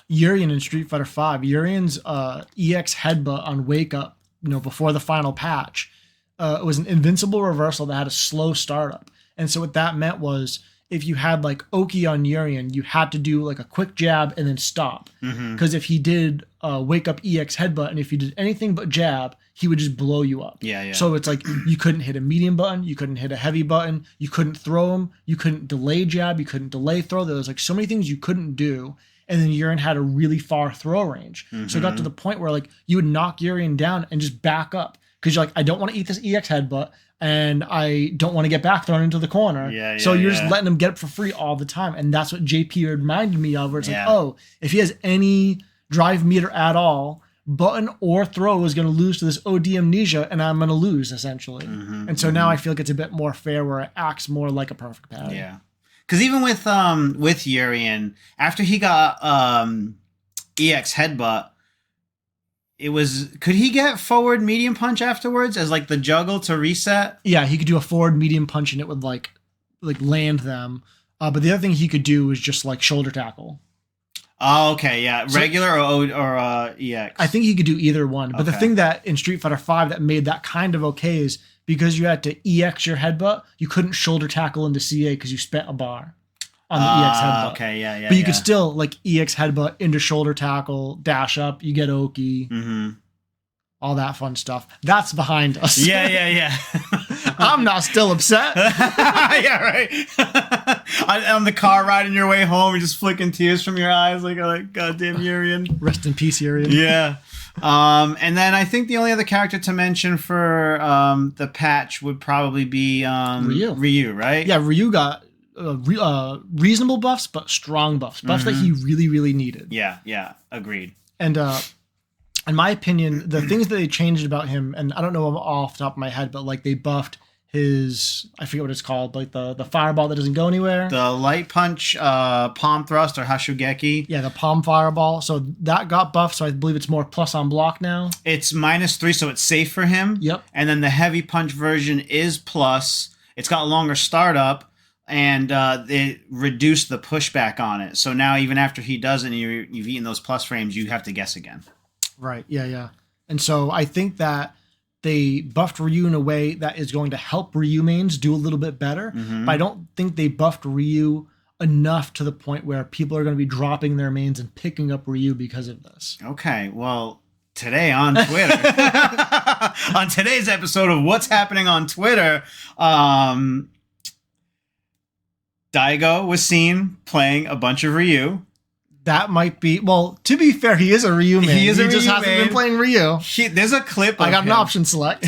Urian in Street Fighter V. Urian's EX headbutt on Wake Up, before the final patch, it was an invincible reversal that had a slow startup. And so what that meant was, if you had like Oki on Urian, you had to do like a quick jab and then stop. Because if he did Wake Up EX headbutt, and if you did anything but jab, he would just blow you up. Yeah. So it's like, you couldn't hit a medium button, you couldn't hit a heavy button, you couldn't throw him, you couldn't delay jab, you couldn't delay throw. There was like so many things you couldn't do. And then Urian had a really far throw range. So it got to the point where like you would knock Urian down and just back up. Because you're like, I don't want to eat this EX headbutt, and I don't want to get back thrown into the corner. So you're just letting him get it for free all the time. And that's what JP reminded me of, where it's like, oh, if he has any drive meter at all, button or throw is going to lose to this OD Amnesia, and I'm going to lose, essentially. And so now I feel like it's a bit more fair, where it acts more like a perfect parry. Yeah. Because even with Urian, after he got EX headbutt, could he get forward medium punch afterwards as like the juggle to reset? Yeah, he could do a forward medium punch and it would like land them. But the other thing he could do was just like shoulder tackle. Oh, okay, yeah. Regular or EX? I think he could do either one. But the thing that in Street Fighter V that made that kind of okay is because you had to EX your headbutt, you couldn't shoulder tackle into CA because you spent a bar on the EX headbutt. Okay, yeah. But you could still like EX headbutt into shoulder tackle, dash up, you get Oki. All that fun stuff. That's behind us. Yeah. I'm not still upset. Yeah, right. On the car ride on your way home, you're just flicking tears from your eyes like goddamn Urian. Rest in peace, Urian. Yeah. And then I think the only other character to mention for the patch would probably be Ryu, right? Yeah, Ryu got reasonable buffs, but strong buffs. Buffs that he really, really needed. Yeah. Agreed. And in my opinion, the things that they changed about him, and I don't know them off the top of my head, but like they buffed his, I forget what it's called, like the fireball that doesn't go anywhere. The light punch, palm thrust, or Hashugeki. Yeah, the palm fireball. So that got buffed, so I believe it's more plus on block now. It's -3, so it's safe for him. Yep. And then the heavy punch version is plus. It's got longer startup, and they reduced the pushback on it. So now even after he does it and you've eaten those plus frames, you have to guess again. Right. Yeah, yeah. And so I think that they buffed Ryu in a way that is going to help Ryu mains do a little bit better. Mm-hmm. But I don't think they buffed Ryu enough to the point where people are going to be dropping their mains and picking up Ryu because of this. Okay, well, today on Twitter, on today's episode of What's Happening on Twitter, Daigo was seen playing a bunch of Ryu. That might be, well, to be fair, he is a Ryu main. He just hasn't been playing Ryu. There's a clip of I got him. an option select.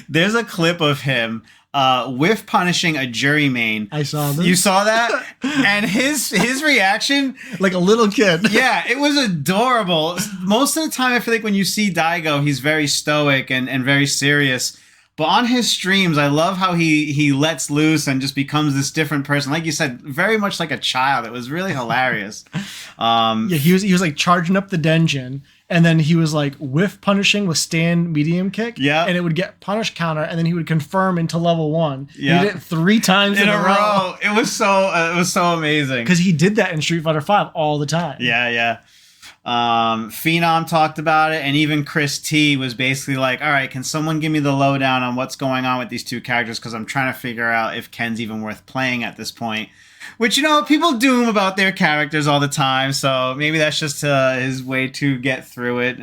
There's a clip of him whiff punishing a Juri main. I saw this. You saw that? And his reaction, like a little kid. yeah, it was adorable. Most of the time, I feel like when you see Daigo, he's very stoic and very serious. But on his streams, I love how he lets loose and just becomes this different person. Like you said, very much like a child. It was really hilarious. Yeah, he was like charging up the Denjin, and then he was like whiff punishing with stand medium kick. Yeah. And it would get punish counter, and then he would confirm into level 1. Yeah. He did it 3 times in a row. It was so amazing. Because he did that in Street Fighter V all the time. Yeah, yeah. Phenom talked about it, and even Chris T was basically like, all right, can someone give me the lowdown on what's going on with these two characters, because I'm trying to figure out if Ken's even worth playing at this point. Which, people doom about their characters all the time, so maybe that's just his way to get through it,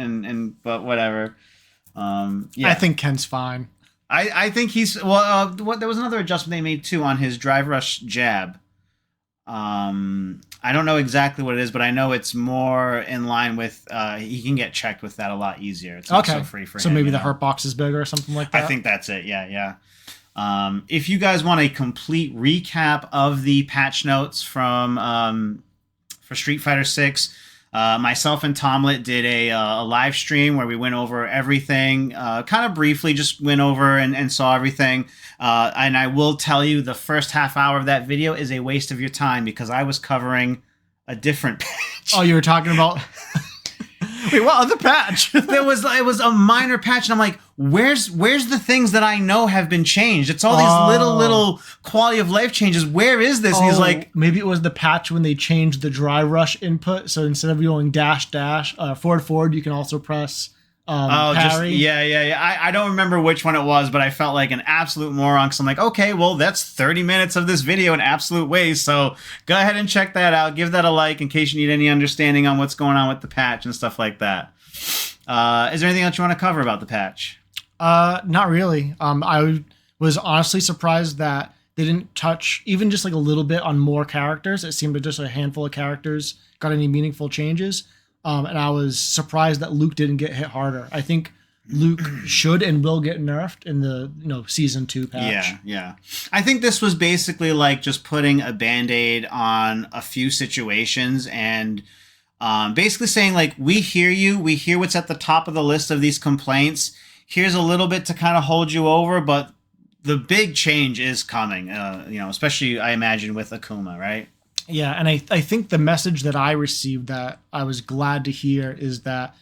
but whatever. Yeah. I think Ken's fine. I think he's, there was another adjustment they made too on his drive rush jab. I don't know exactly what it is, but I know it's more in line with he can get checked with that a lot easier. It's not so free for him. So maybe the hurt box is bigger or something like that? I think that's it. Yeah. If you guys want a complete recap of the patch notes from for Street Fighter 6, myself and Tomlet did a live stream where we went over everything, kind of briefly, just went over and saw everything. And I will tell you, the first half hour of that video is a waste of your time because I was covering a different patch. Oh, you were talking about... Wait, what other patch? It was a minor patch, and I'm like, where's the things that I know have been changed? It's all these little quality of life changes. Where is this? And he's like, maybe it was the patch when they changed the dry rush input. So instead of going dash forward, you can also press parry. Yeah. I don't remember which one it was, but I felt like an absolute moron because I'm like, okay, well, that's 30 minutes of this video in absolute waste. So go ahead and check that out. Give that a like in case you need any understanding on what's going on with the patch and stuff like that. Is there anything else you want to cover about the patch? Not really. I was honestly surprised that they didn't touch even just like a little bit on more characters. It seemed that just a handful of characters got any meaningful changes. And I was surprised that Luke didn't get hit harder. I think Luke should and will get nerfed in the season 2 patch. Yeah. I think this was basically like just putting a Band-Aid on a few situations and basically saying like, we hear you, we hear what's at the top of the list of these complaints. Here's a little bit to kind of hold you over, but the big change is coming. Especially I imagine with Akuma, right? Yeah, and I think the message that I received that I was glad to hear is that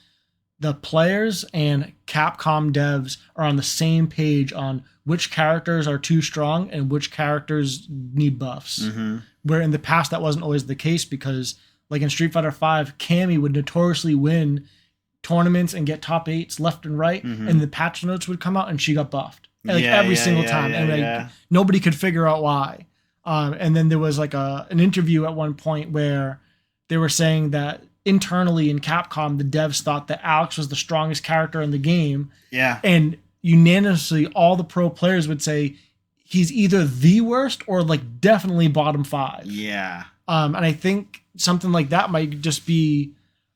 the players and Capcom devs are on the same page on which characters are too strong and which characters need buffs. Mm-hmm. Where in the past that wasn't always the case because, like in Street Fighter V, Cammy would notoriously win tournaments and get top 8s left and right, and the patch notes would come out and she got buffed every single time, and nobody could figure out why. And then there was like an interview at one point where they were saying that internally in Capcom, the devs thought that Alex was the strongest character in the game. Yeah. And unanimously, all the pro players would say he's either the worst or like definitely bottom 5. Yeah. And I think something like that might just be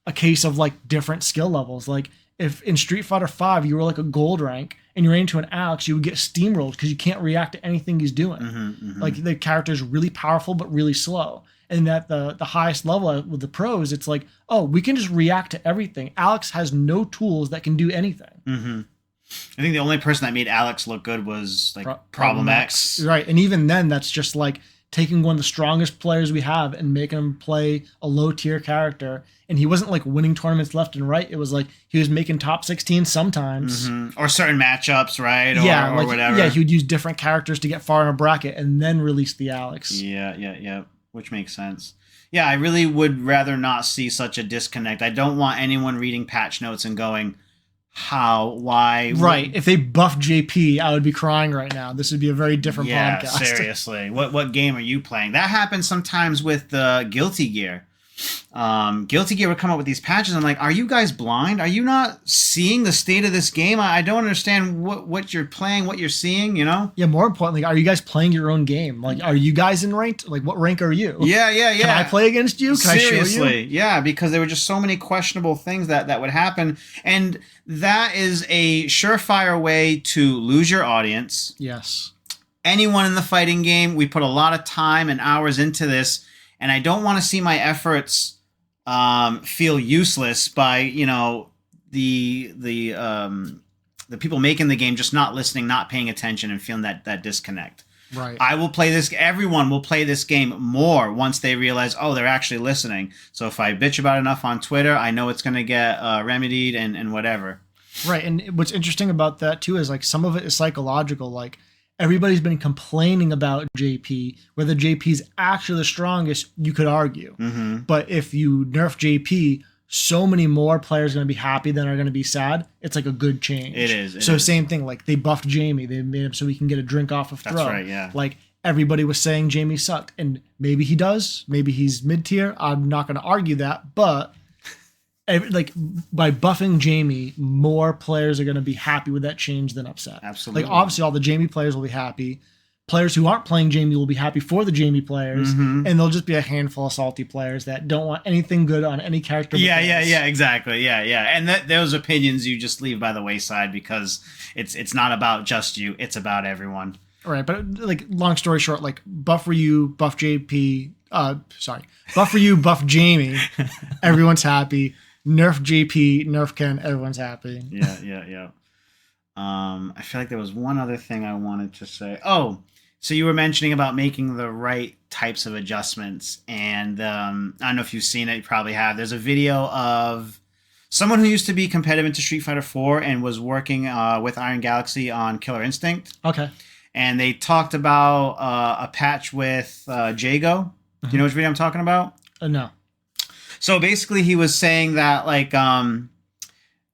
a case of like different skill levels. Like if in Street Fighter V, you were like a gold rank, and you're into an Alex, you would get steamrolled because you can't react to anything he's doing. Like the character's really powerful but really slow. And at the highest level with the pros, it's like, oh, we can just react to everything. Alex has no tools that can do anything. I think the only person that made Alex look good was like Problem X. Right, and even then, that's just like taking one of the strongest players we have and making him play a low tier character. And he wasn't like winning tournaments left and right. It was like he was making top 16 sometimes. Or certain matchups, right? Or whatever. Yeah, he would use different characters to get far in a bracket and then release the Alex. Yeah. Which makes sense. Yeah, I really would rather not see such a disconnect. I don't want anyone reading patch notes and going, how, why? Right. If they buffed JP, I would be crying right now. This would be a very different podcast. Seriously. What game are you playing? That happens sometimes with Guilty Gear. Guilty Gear would come up with these patches. I'm like, are you guys blind? Are you not seeing the state of this game? I don't understand what you're playing, what you're seeing, you know? Yeah, more importantly, are you guys playing your own game? Like, are you guys in ranked? Like, what rank are you? Yeah. Can I play against you? Can Seriously, I show you? Yeah, because there were just so many questionable things that would happen. And that is a surefire way to lose your audience. Yes. Anyone in the fighting game, we put a lot of time and hours into this, and I don't want to see my efforts feel useless by, you know, the people making the game just not listening, not paying attention, and feeling that disconnect. Right. I will play this. Everyone will play this game more once they realize, oh, they're actually listening. So if I bitch about enough on Twitter, I know it's going to get remedied and whatever. Right. And what's interesting about that too is like some of it is psychological. Like everybody's been complaining about JP. Whether JP's actually the strongest, you could argue. Mm-hmm. But if you nerf JP, so many more players are going to be happy than are going to be sad. It's like a good change. It is. So same thing. Like they buffed Jamie. They made him so he can get a drink off of throw. That's right. Yeah. Like everybody was saying Jamie sucked, and maybe he does. Maybe he's mid tier. I'm not going to argue that, but. Like by buffing Jamie, more players are going to be happy with that change than upset. Absolutely. Like obviously, all the Jamie players will be happy. Players who aren't playing Jamie will be happy for the Jamie players, and there'll just be a handful of salty players that don't want anything good on any character. Yeah, exactly. Yeah. And those opinions you just leave by the wayside because it's not about just you; it's about everyone. Right, but like long story short, like buff Ryu, buff JP. Buff Ryu, buff Jamie. Everyone's happy. Nerf JP, nerf Ken, everyone's happy. Yeah. I feel like there was one other thing I wanted to say. Oh, so you were mentioning about making the right types of adjustments. And I don't know if you've seen it. You probably have. There's a video of someone who used to be competitive into Street Fighter 4 and was working with Iron Galaxy on Killer Instinct. Okay. And they talked about a patch with Jago. Do you know which video I'm talking about? No. So basically, he was saying that like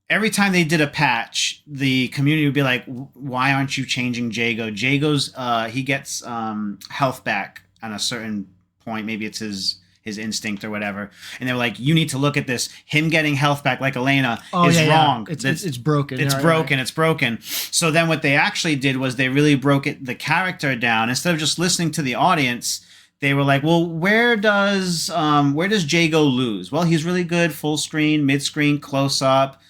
every time they did a patch, the community would be like, "Why aren't you changing Jago? Jago's he gets health back on a certain point. Maybe it's his instinct or whatever." And they were like, "You need to look at this. Him getting health back like Elena is wrong. It's broken. It's broken. It's broken." So then what they actually did was they really broke the character down instead of just listening to the audience. They were like, well, where does Jago lose? Well, he's really good full screen, mid screen, close up.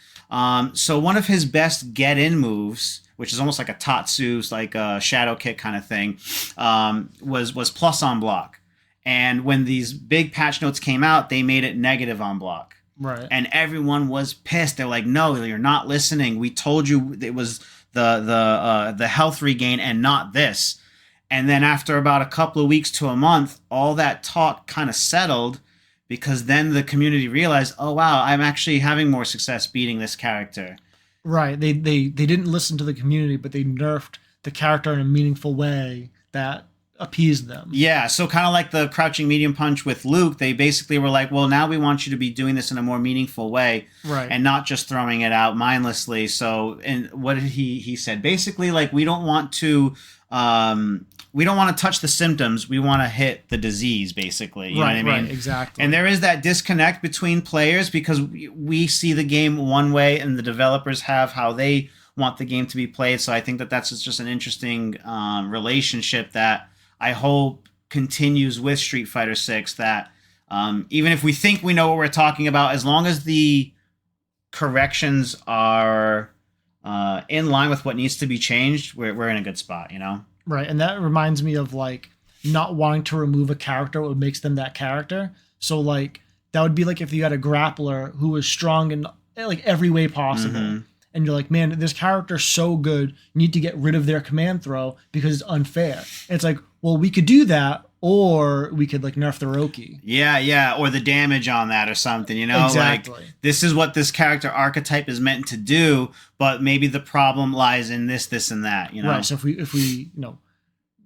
So one of his best get in moves, which is almost like a Tatsu's, like a shadow kick kind of thing, was plus on block. And when these big patch notes came out, they made it negative on block. Right. And everyone was pissed. They're like, no, you're not listening. We told you it was the health regain and not this. And then after about a couple of weeks to a month, all that talk kind of settled because then the community realized, oh, wow, I'm actually having more success beating this character. Right. They didn't listen to the community, but they nerfed the character in a meaningful way that appeased them. Yeah. So kind of like the crouching medium punch with Luke, they basically were like, well, now we want you to be doing this in a more meaningful way. Right. And not just throwing it out mindlessly. So, and what did he said? Basically, like, we don't want to touch the symptoms. We want to hit the disease, basically. You know what I mean? Right, exactly. And there is that disconnect between players because we see the game one way and the developers have how they want the game to be played. So I think that's just an interesting relationship that I hope continues with Street Fighter 6, that even if we think we know what we're talking about, as long as the corrections are in line with what needs to be changed, we're in a good spot, you know? Right, and that reminds me of like not wanting to remove a character what makes them that character. So like that would be like if you had a grappler who was strong in like every way possible, and you're like, man, this character's so good, you need to get rid of their command throw because it's unfair. And it's like, well, we could do that, or we could like nerf the Roki. Yeah, or the damage on that or something, you know? Exactly. Like, this is what this character archetype is meant to do, but maybe the problem lies in this, and that, you know? Right, so if we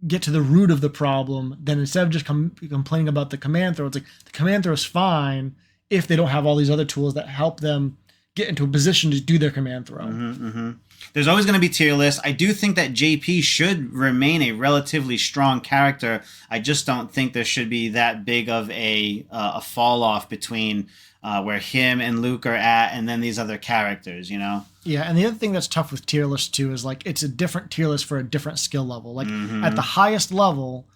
get to the root of the problem, then instead of just complaining about the command throw, it's like the command throw is fine if they don't have all these other tools that help them get into a position to do their command throw. There's always going to be tier lists. I do think that JP should remain a relatively strong character. I just don't think there should be that big of a fall off between where him and Luke are at and then these other characters, you know? Yeah, and the other thing that's tough with tier lists too is like it's a different tier list for a different skill level. Like at the highest level,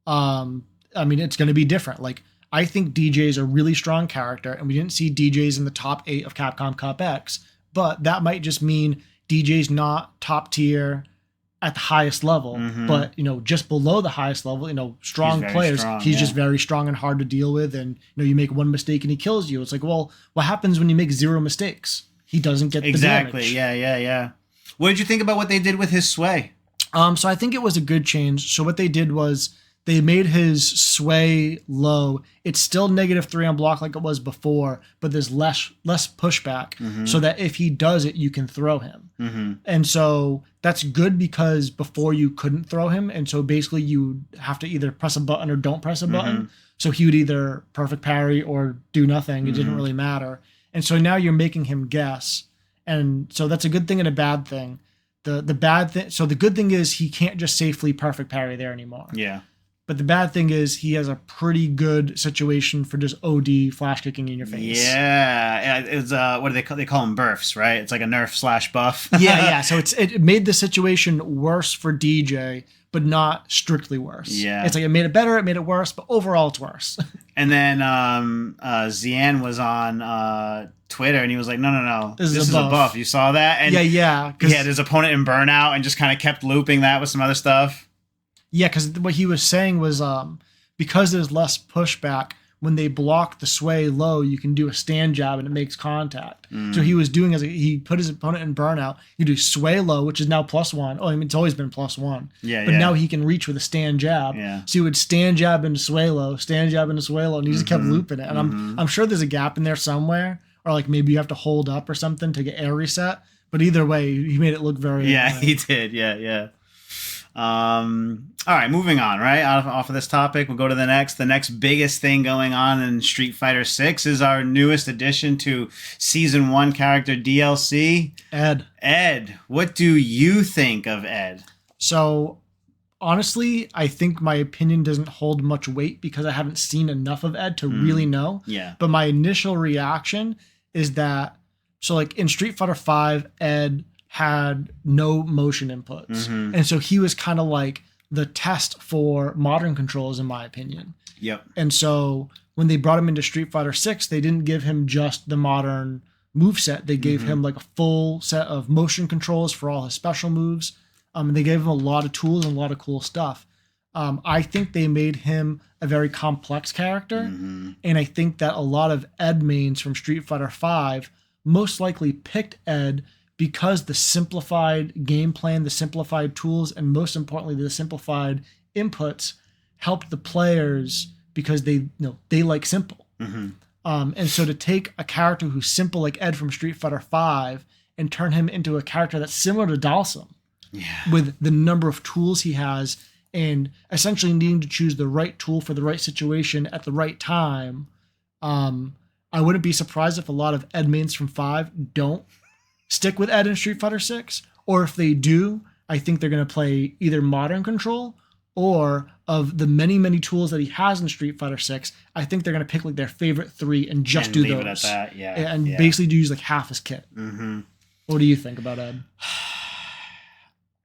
I mean, it's going to be different. Like I think DJ is a really strong character, and we didn't see DJs in the top 8 of Capcom Cup X, but that might just mean DJ's not top tier at the highest level, but you know, just below the highest level, you know, strong players, he's just very strong and hard to deal with. And you know, you make one mistake and he kills you. It's like, well, what happens when you make 0 mistakes? He doesn't get the damage. Yeah. What did you think about what they did with his sway? So I think it was a good change. So what they did was they made his sway low. It's still -3 on block like it was before, but there's less pushback, so that if he does it, you can throw him. And so that's good because before you couldn't throw him, and so basically you have to either press a button or don't press a button. So he would either perfect parry or do nothing. It didn't really matter. And so now you're making him guess, and so that's a good thing and a bad thing. The bad thing, so the good thing is he can't just safely perfect parry there anymore. Yeah. But the bad thing is he has a pretty good situation for just OD flash kicking in your face. Yeah, it's what do they call? They call them burfs, right? It's like a nerf / buff. yeah. So it made the situation worse for DJ, but not strictly worse. Yeah, it's like it made it better, it made it worse, but overall it's worse. And then Zian was on Twitter and he was like, no, this is a buff. You saw that? And yeah. He had his opponent in burnout and just kind of kept looping that with some other stuff. Yeah, because what he was saying was because there's less pushback, when they block the sway low, you can do a stand jab and it makes contact. So he was doing he put his opponent in burnout. You do sway low, which is now +1. Oh, I mean, it's always been +1. Yeah, but now he can reach with a stand jab. Yeah. So he would stand jab into sway low, stand jab into sway low, and he just kept looping it. And I'm sure there's a gap in there somewhere, or like maybe you have to hold up or something to get air reset. But either way, he made it look very. Yeah, he did. Yeah. All right, moving on, right? Off of this topic, we'll go to the next. The next biggest thing going on in Street Fighter 6 is our newest addition to Season 1 character DLC. Ed, what do you think of Ed? So, honestly, I think my opinion doesn't hold much weight because I haven't seen enough of Ed to really know. Yeah. But my initial reaction is that, so like in Street Fighter 5, Ed had no motion inputs. And so he was kind of like the test for modern controls, in my opinion. Yep. And so when they brought him into Street Fighter 6, they didn't give him just the modern moveset. They gave him like a full set of motion controls for all his special moves. And they gave him a lot of tools and a lot of cool stuff. I think they made him a very complex character. And I think that a lot of Ed mains from Street Fighter 5 most likely picked Ed because the simplified game plan, the simplified tools, and most importantly, the simplified inputs helped the players because they like simple. And so to take a character who's simple like Ed from Street Fighter 5 and turn him into a character that's similar to Dalsum, with the number of tools he has and essentially needing to choose the right tool for the right situation at the right time, I wouldn't be surprised if a lot of Ed mains from 5 don't stick with Ed in Street Fighter 6, or if they do, I think they're going to play either modern control or of the many tools that he has in Street Fighter 6, I think they're going to pick like their favorite 3 and just do leave those. It at that. Yeah. And basically use like half his kit. What do you think about Ed?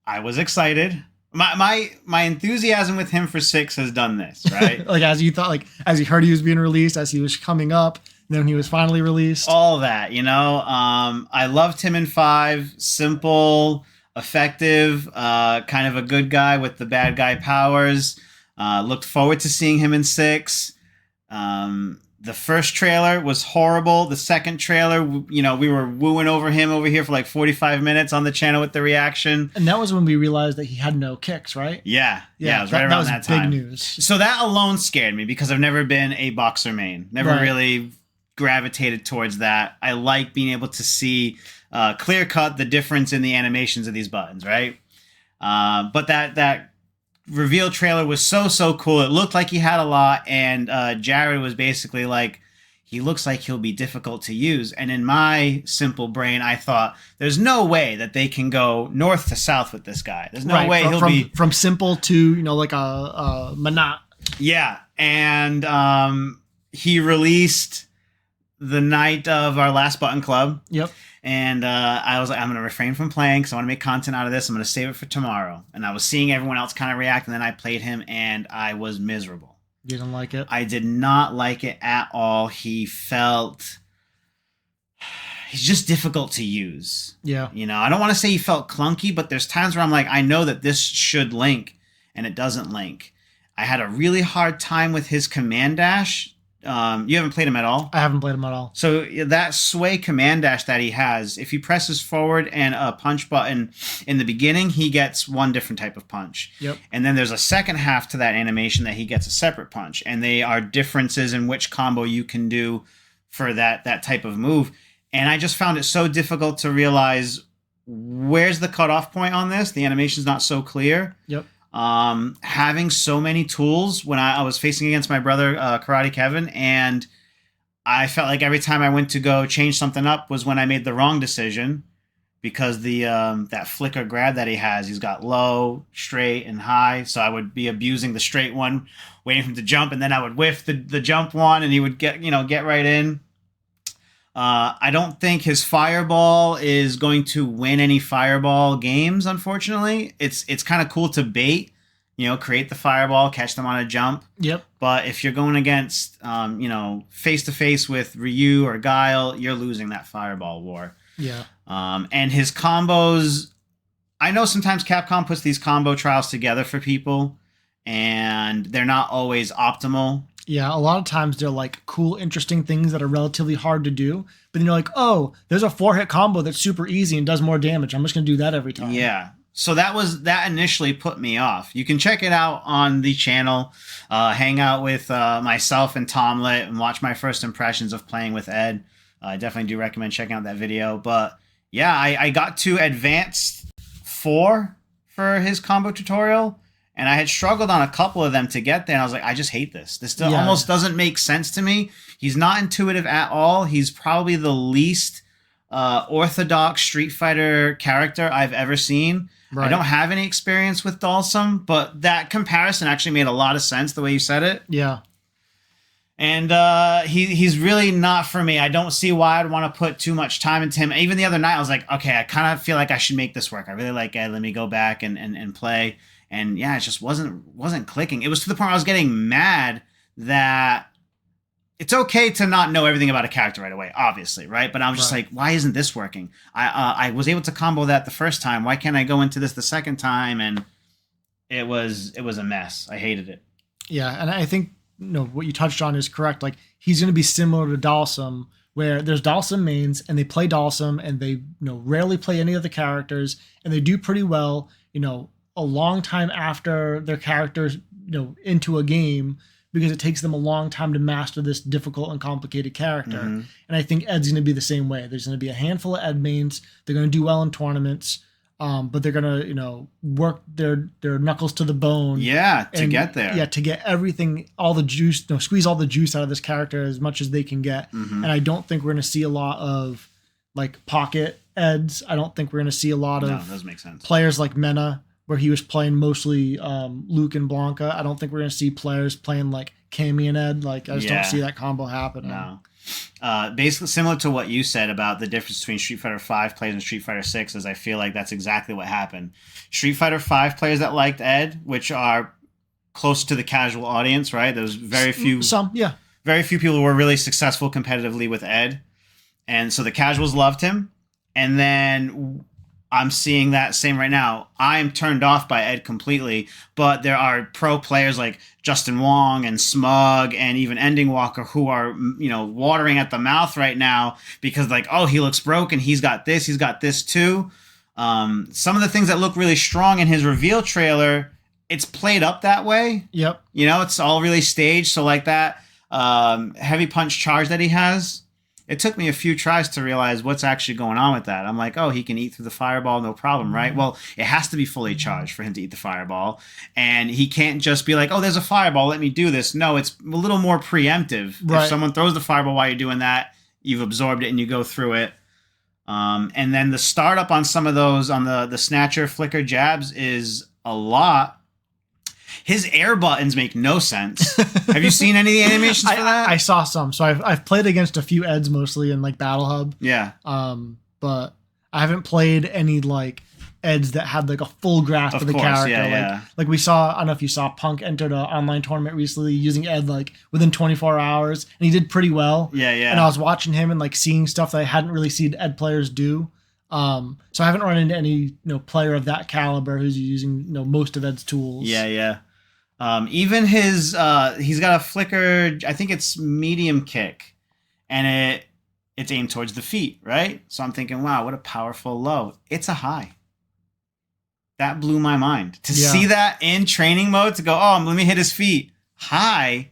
I was excited. My enthusiasm with him for 6 has done this, right? Like as you thought, like as you heard he was being released, as he was coming up, then he was finally released. All that, you know. I loved him in 5. Simple, effective, kind of a good guy with the bad guy powers. Looked forward to seeing him in 6. The first trailer was horrible. The second trailer, you know, we were wooing over him over here for like 45 minutes on the channel with the reaction. And that was when we realized that he had no kicks, right? Yeah, it was right around that time. Big news. So that alone scared me because I've never been a boxer main. Never really gravitated towards that. I like being able to see clear cut the difference in the animations of these buttons, right? But that reveal trailer was so cool. It looked like he had a lot, and Jared was basically like, he looks like he'll be difficult to use. And in my simple brain, I thought, there's no way that they can go north to south with this guy. There's no way he'll be from simple to like a Manat. Yeah, and he released the night of our last Button Club. Yep. And I was like, I'm going to refrain from playing because I want to make content out of this. I'm going to save it for tomorrow. And I was seeing everyone else kind of react, and then I played him, and I was miserable. You didn't like it? I did not like it at all. He's just difficult to use. Yeah. I don't want to say he felt clunky, but there's times where I'm like, I know that this should link, and it doesn't link. I had a really hard time with his command dash. You haven't played him at all? I haven't played him at all. So that sway command dash that he has, if he presses forward and a punch button in the beginning, he gets one different type of punch. Yep. And then there's a second half to that animation that he gets a separate punch. And they are differences in which combo you can do for that type of move. And I just found it so difficult to realize where's the cutoff point on this. The animation's not so clear. Yep. Having so many tools when I was facing against my brother, Karate Kevin, and I felt like every time I went to go change something up was when I made the wrong decision, because the that flicker grab that he has, he's got low, straight, and high. So I would be abusing the straight one, waiting for him to jump, and then I would whiff the jump one, and he would get right in. I don't think his fireball is going to win any fireball games, unfortunately. It's kind of cool to bait, create the fireball, catch them on a jump. Yep. But if you're going against, face-to-face with Ryu or Guile, you're losing that fireball war. Yeah. And his combos, I know sometimes Capcom puts these combo trials together for people, and they're not always optimal. Yeah, a lot of times they're like cool, interesting things that are relatively hard to do. But then you're like, oh, there's a 4-hit combo that's super easy and does more damage. I'm just going to do that every time. Yeah. So that initially put me off. You can check it out on the channel, hang out with myself and Tomlet and watch my first impressions of playing with Ed. I definitely do recommend checking out that video. But yeah, I got to Advanced 4 for his combo tutorial. And I had struggled on a couple of them to get there. And I was like, I just hate this. This almost doesn't make sense to me. He's not intuitive at all. He's probably the least orthodox Street Fighter character I've ever seen. Right. I don't have any experience with Dalsum, but that comparison actually made a lot of sense the way you said it. Yeah. And he's really not for me. I don't see why I'd want to put too much time into him. Even the other night, I was like, okay, I kind of feel like I should make this work. I really like Ed. Let me go back and play. And yeah, it just wasn't clicking. It was to the point where I was getting mad that it's okay to not know everything about a character right away, obviously, right? But I was just like, why isn't this working? I was able to combo that the first time. Why can't I go into this the second time? And it was a mess. I hated it. Yeah, and I think what you touched on is correct. Like, he's going to be similar to Dalsum, where there's Dalsum mains and they play Dalsum and they rarely play any of the characters, and they do pretty well. A long time after their characters, into a game, because it takes them a long time to master this difficult and complicated character. Mm-hmm. And I think Ed's going to be the same way. There's going to be a handful of Ed mains. They're going to do well in tournaments, but they're going to, work their knuckles to the bone. Yeah, to get there. Yeah, to get everything, all the juice, squeeze all the juice out of this character as much as they can get. Mm-hmm. And I don't think we're going to see a lot of like pocket Eds. I don't think we're going to see a lot of that does make sense. Players like Mena, where he was playing mostly Luke and Blanca. I don't think we're going to see players playing like Cammy and Ed. Like, I just don't see that combo happening. No. Basically, similar to what you said about the difference between Street Fighter V players and Street Fighter 6, is I feel like that's exactly what happened. Street Fighter V players that liked Ed, which are close to the casual audience, right? There's very few... Very few people who were really successful competitively with Ed. And so the casuals loved him. And then... I'm seeing that same right now. I'm turned off by Ed completely, but there are pro players like Justin Wong and Smug and even Ending Walker who are, watering at the mouth right now because like, oh, he looks broken. He's got this too. Some of the things that look really strong in his reveal trailer, it's played up that way. Yep. It's all really staged. So like that heavy punch charge that he has, it took me a few tries to realize what's actually going on with that. I'm like, oh, he can eat through the fireball, no problem, right? Well, it has to be fully charged for him to eat the fireball. And he can't just be like, oh, there's a fireball, let me do this. No, it's a little more preemptive. Right. If someone throws the fireball while you're doing that, you've absorbed it and you go through it. And then the startup on some of those, on the snatcher, flicker, jabs is a lot. His air buttons make no sense. Have you seen any of the animations for that? I saw some. So I've played against a few Eds mostly in like Battle Hub. Yeah. But I haven't played any like Eds that had like a full grasp of the character. Yeah. Like we saw, I don't know if you saw, Punk entered an online tournament recently using Ed like within 24 hours, and he did pretty well. Yeah. And I was watching him and like seeing stuff that I hadn't really seen Ed players do. So I haven't run into any player of that caliber who's using most of Ed's tools. Yeah. Even his he's got a flicker, I think it's medium kick, and it's aimed towards the feet, right? So I'm thinking, wow, what a powerful low. It's a high. That blew my mind. To see that in training mode, to go, oh, let me hit his feet high,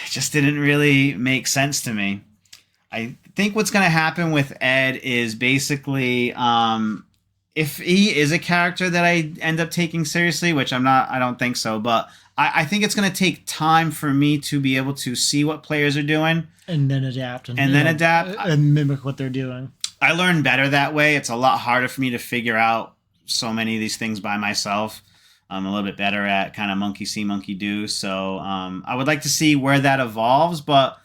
it just didn't really make sense to me. I think what's going to happen with Ed is basically if he is a character that I end up taking seriously, which I don't think so, but I think it's going to take time for me to be able to see what players are doing. And then adapt. And mimic what they're doing. I learn better that way. It's a lot harder for me to figure out so many of these things by myself. I'm a little bit better at kind of monkey see, monkey do. So I would like to see where that evolves, but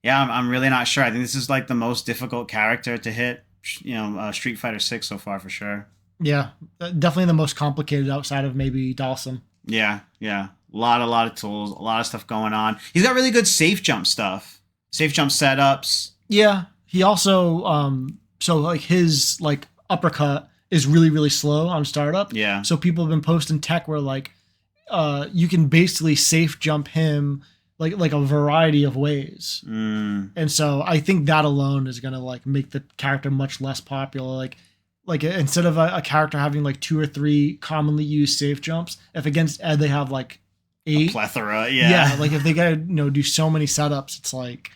yeah, I'm really not sure. I think this is like the most difficult character to hit, Street Fighter 6 so far for sure. Yeah, definitely the most complicated outside of maybe Dawson. Yeah. A lot of tools, a lot of stuff going on. He's got really good safe jump stuff, safe jump setups. Yeah, he also so like his like uppercut is really, really slow on startup. Yeah. So people have been posting tech where like you can basically safe jump him like a variety of ways. And so I think that alone is gonna like make the character much less popular. Like instead of a character having like 2 or 3 commonly used safe jumps, if against Ed they have like 8, a plethora. Yeah, like if they gotta do so many setups, it's like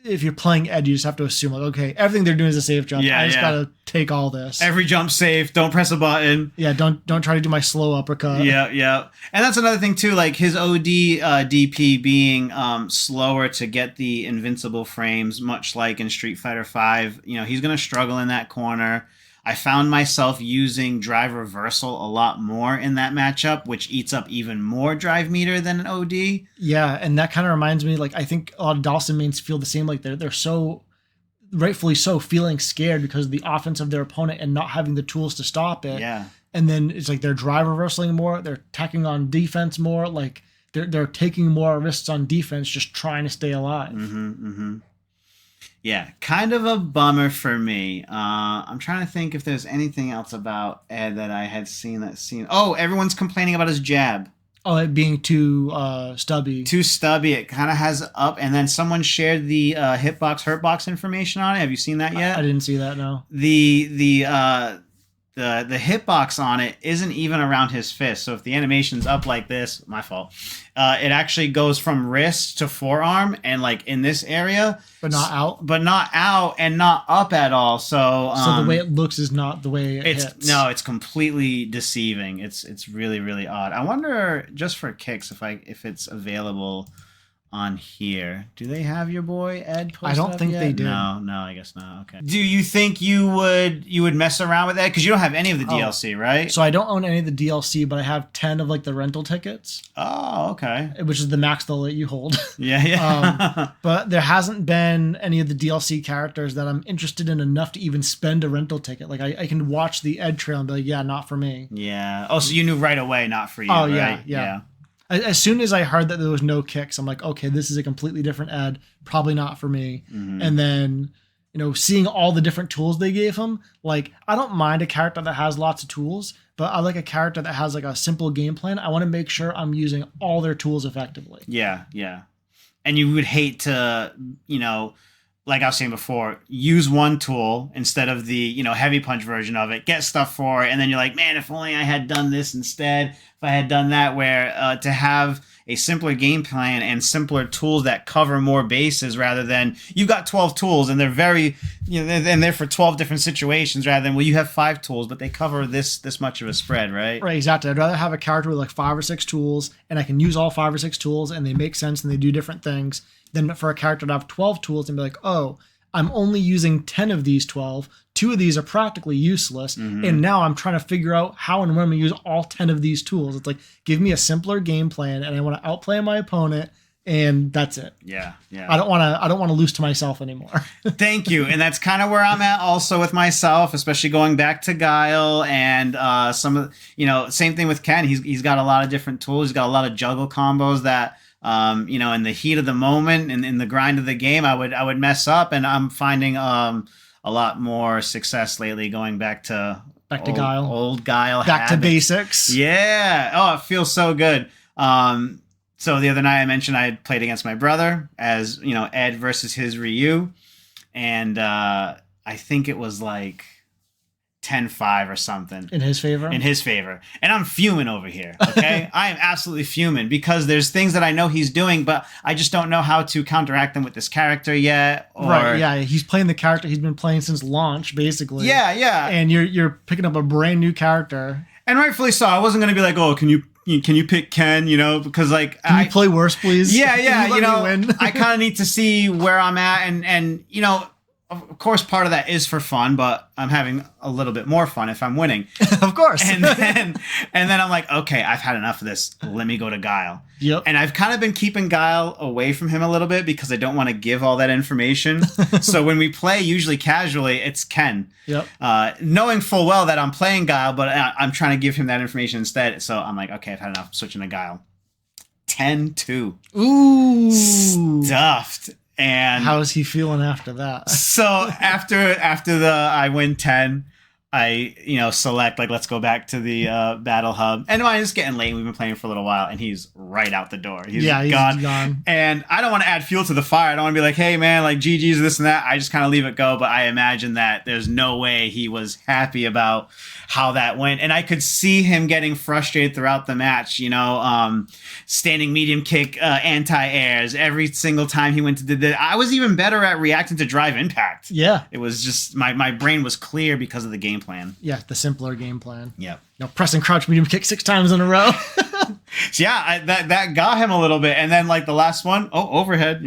if you're playing Ed, you just have to assume like, okay, everything they're doing is a safe jump. I just gotta take all this. Every jump safe. Don't press a button. Yeah, don't try to do my slow uppercut. Yeah. And that's another thing too. Like his OD DP being slower to get the invincible frames, much like in Street Fighter V. He's gonna struggle in that corner. I found myself using drive reversal a lot more in that matchup, which eats up even more drive meter than an OD. Yeah, and that kind of reminds me, like, I think a lot of Dawson mains feel the same. Like, they're so, rightfully so, feeling scared because of the offense of their opponent and not having the tools to stop it. Yeah. And then it's like they're drive reversaling more, they're tacking on defense more, like, they're taking more risks on defense just trying to stay alive. Yeah, kind of a bummer for me. I'm trying to think if there's anything else about Ed that I had seen Oh, everyone's complaining about his jab. Oh, it being too stubby. Too stubby. It kind of has up, and then someone shared the hitbox, hurtbox information on it. Have you seen that yet? I didn't see that, no. The hitbox on it isn't even around his fist. So if the animation's up like this, my fault. It actually goes from wrist to forearm, and like in this area, but not out, and not up at all. So the way it looks is not the way it hits. No, it's completely deceiving. It's really, really odd. I wonder, just for kicks, if it's available on here. Do they have your boy Ed posted? I don't think they do. No, I guess not. Okay. Do you think you would mess around with Ed? Because you don't have any of the DLC, right? So I don't own any of the DLC, but I have 10 of like the rental tickets. Oh, okay. Which is the max they'll let you hold. Yeah. But there hasn't been any of the DLC characters that I'm interested in enough to even spend a rental ticket. Like I can watch the Ed trail and be like, yeah, not for me. Yeah. Oh, so you knew right away, not for you. Oh, right? Yeah. As soon as I heard that there was no kicks, I'm like, okay, this is a completely different Ed. Probably not for me. And then, seeing all the different tools they gave him, like, I don't mind a character that has lots of tools, but I like a character that has like a simple game plan. I want to make sure I'm using all their tools effectively. Yeah. And you would hate to, like I was saying before, use one tool instead of the, heavy punch version of it, get stuff for it, and then you're like, man, if only I had done this instead. If if I had done that, where to have a simpler game plan and simpler tools that cover more bases, rather than you've got 12 tools and they're very, and they're for 12 different situations, rather than, well, you have 5 tools, but they cover this much of a spread, right? Right, exactly. I'd rather have a character with like 5 or 6 tools, and I can use all 5 or 6 tools, and they make sense and they do different things, than for a character to have 12 tools and be like, oh, I'm only using 10 of these 12. 2 of these are practically useless. And now I'm trying to figure out how and when I'm going to use all 10 of these tools. It's like, give me a simpler game plan, and I want to outplay my opponent, and that's it. Yeah. I don't want to lose to myself anymore. Thank you. And that's kind of where I'm at also with myself, especially going back to Guile and some of, same thing with Ken. He's got a lot of different tools. He's got a lot of juggle combos that, in the heat of the moment and in the grind of the game, I would mess up, and I'm finding a lot more success lately going back to Guile. Old Guile Back habits. to basics. Yeah. Oh, it feels so good. So the other night I mentioned I had played against my brother as, Ed versus his Ryu. And I think it was like 10-5 or something. In his favor? In his favor. And I'm fuming over here, okay? I am absolutely fuming because there's things that I know he's doing, but I just don't know how to counteract them with this character yet. Right, yeah. He's playing the character he's been playing since launch, basically. Yeah. And you're picking up a brand new character. And rightfully so. I wasn't going to be like, oh, can you pick Ken, because like... Can you play worse, please? Yeah, Can you let me win? I kind of need to see where I'm at, and of course, part of that is for fun, but I'm having a little bit more fun if I'm winning. Of course. And then I'm like, okay, I've had enough of this. Let me go to Guile. Yep. And I've kind of been keeping Guile away from him a little bit because I don't want to give all that information. So when we play, usually casually, it's Ken. Yep. Knowing full well that I'm playing Guile, but I'm trying to give him that information instead. So I'm like, okay, I've had enough. Switching to Guile. 10-2. Ooh. Stuffed. And how is he feeling after that? So after I win 10, I select like, let's go back to the battle hub. And it's getting late. We've been playing for a little while, and he's right out the door. He's gone. And I don't want to add fuel to the fire. I don't want to be like, hey man, like GG's this and that. I just kind of leave it go. But I imagine that there's no way he was happy about how that went, and I could see him getting frustrated throughout the match. Standing medium kick, anti-airs every single time he went to do that. I was even better at reacting to drive impact. Yeah, it was just my brain was clear because of the game plan. Yeah, the simpler game plan. Yep. Press and crouch medium kick 6 times in a row. So yeah, that got him a little bit, and then like the last one, overhead.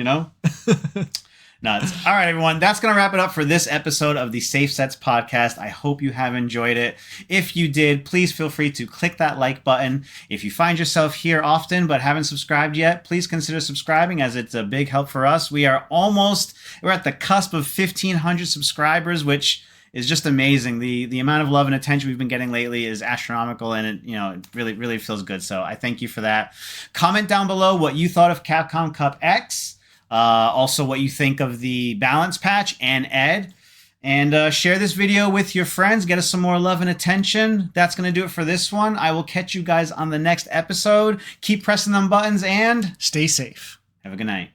Nuts. All right, everyone. That's going to wrap it up for this episode of the Safe Sets podcast. I hope you have enjoyed it. If you did, please feel free to click that like button. If you find yourself here often but haven't subscribed yet, please consider subscribing, as it's a big help for us. We're at the cusp of 1,500 subscribers, which is just amazing. The amount of love and attention we've been getting lately is astronomical, and it really, really feels good. So I thank you for that. Comment down below what you thought of Capcom Cup X. Also what you think of the balance patch and Ed, and share this video with your friends. Get us some more love and attention. That's going to do it for this one. I will catch you guys on the next episode. Keep pressing them buttons and stay safe. Have a good night.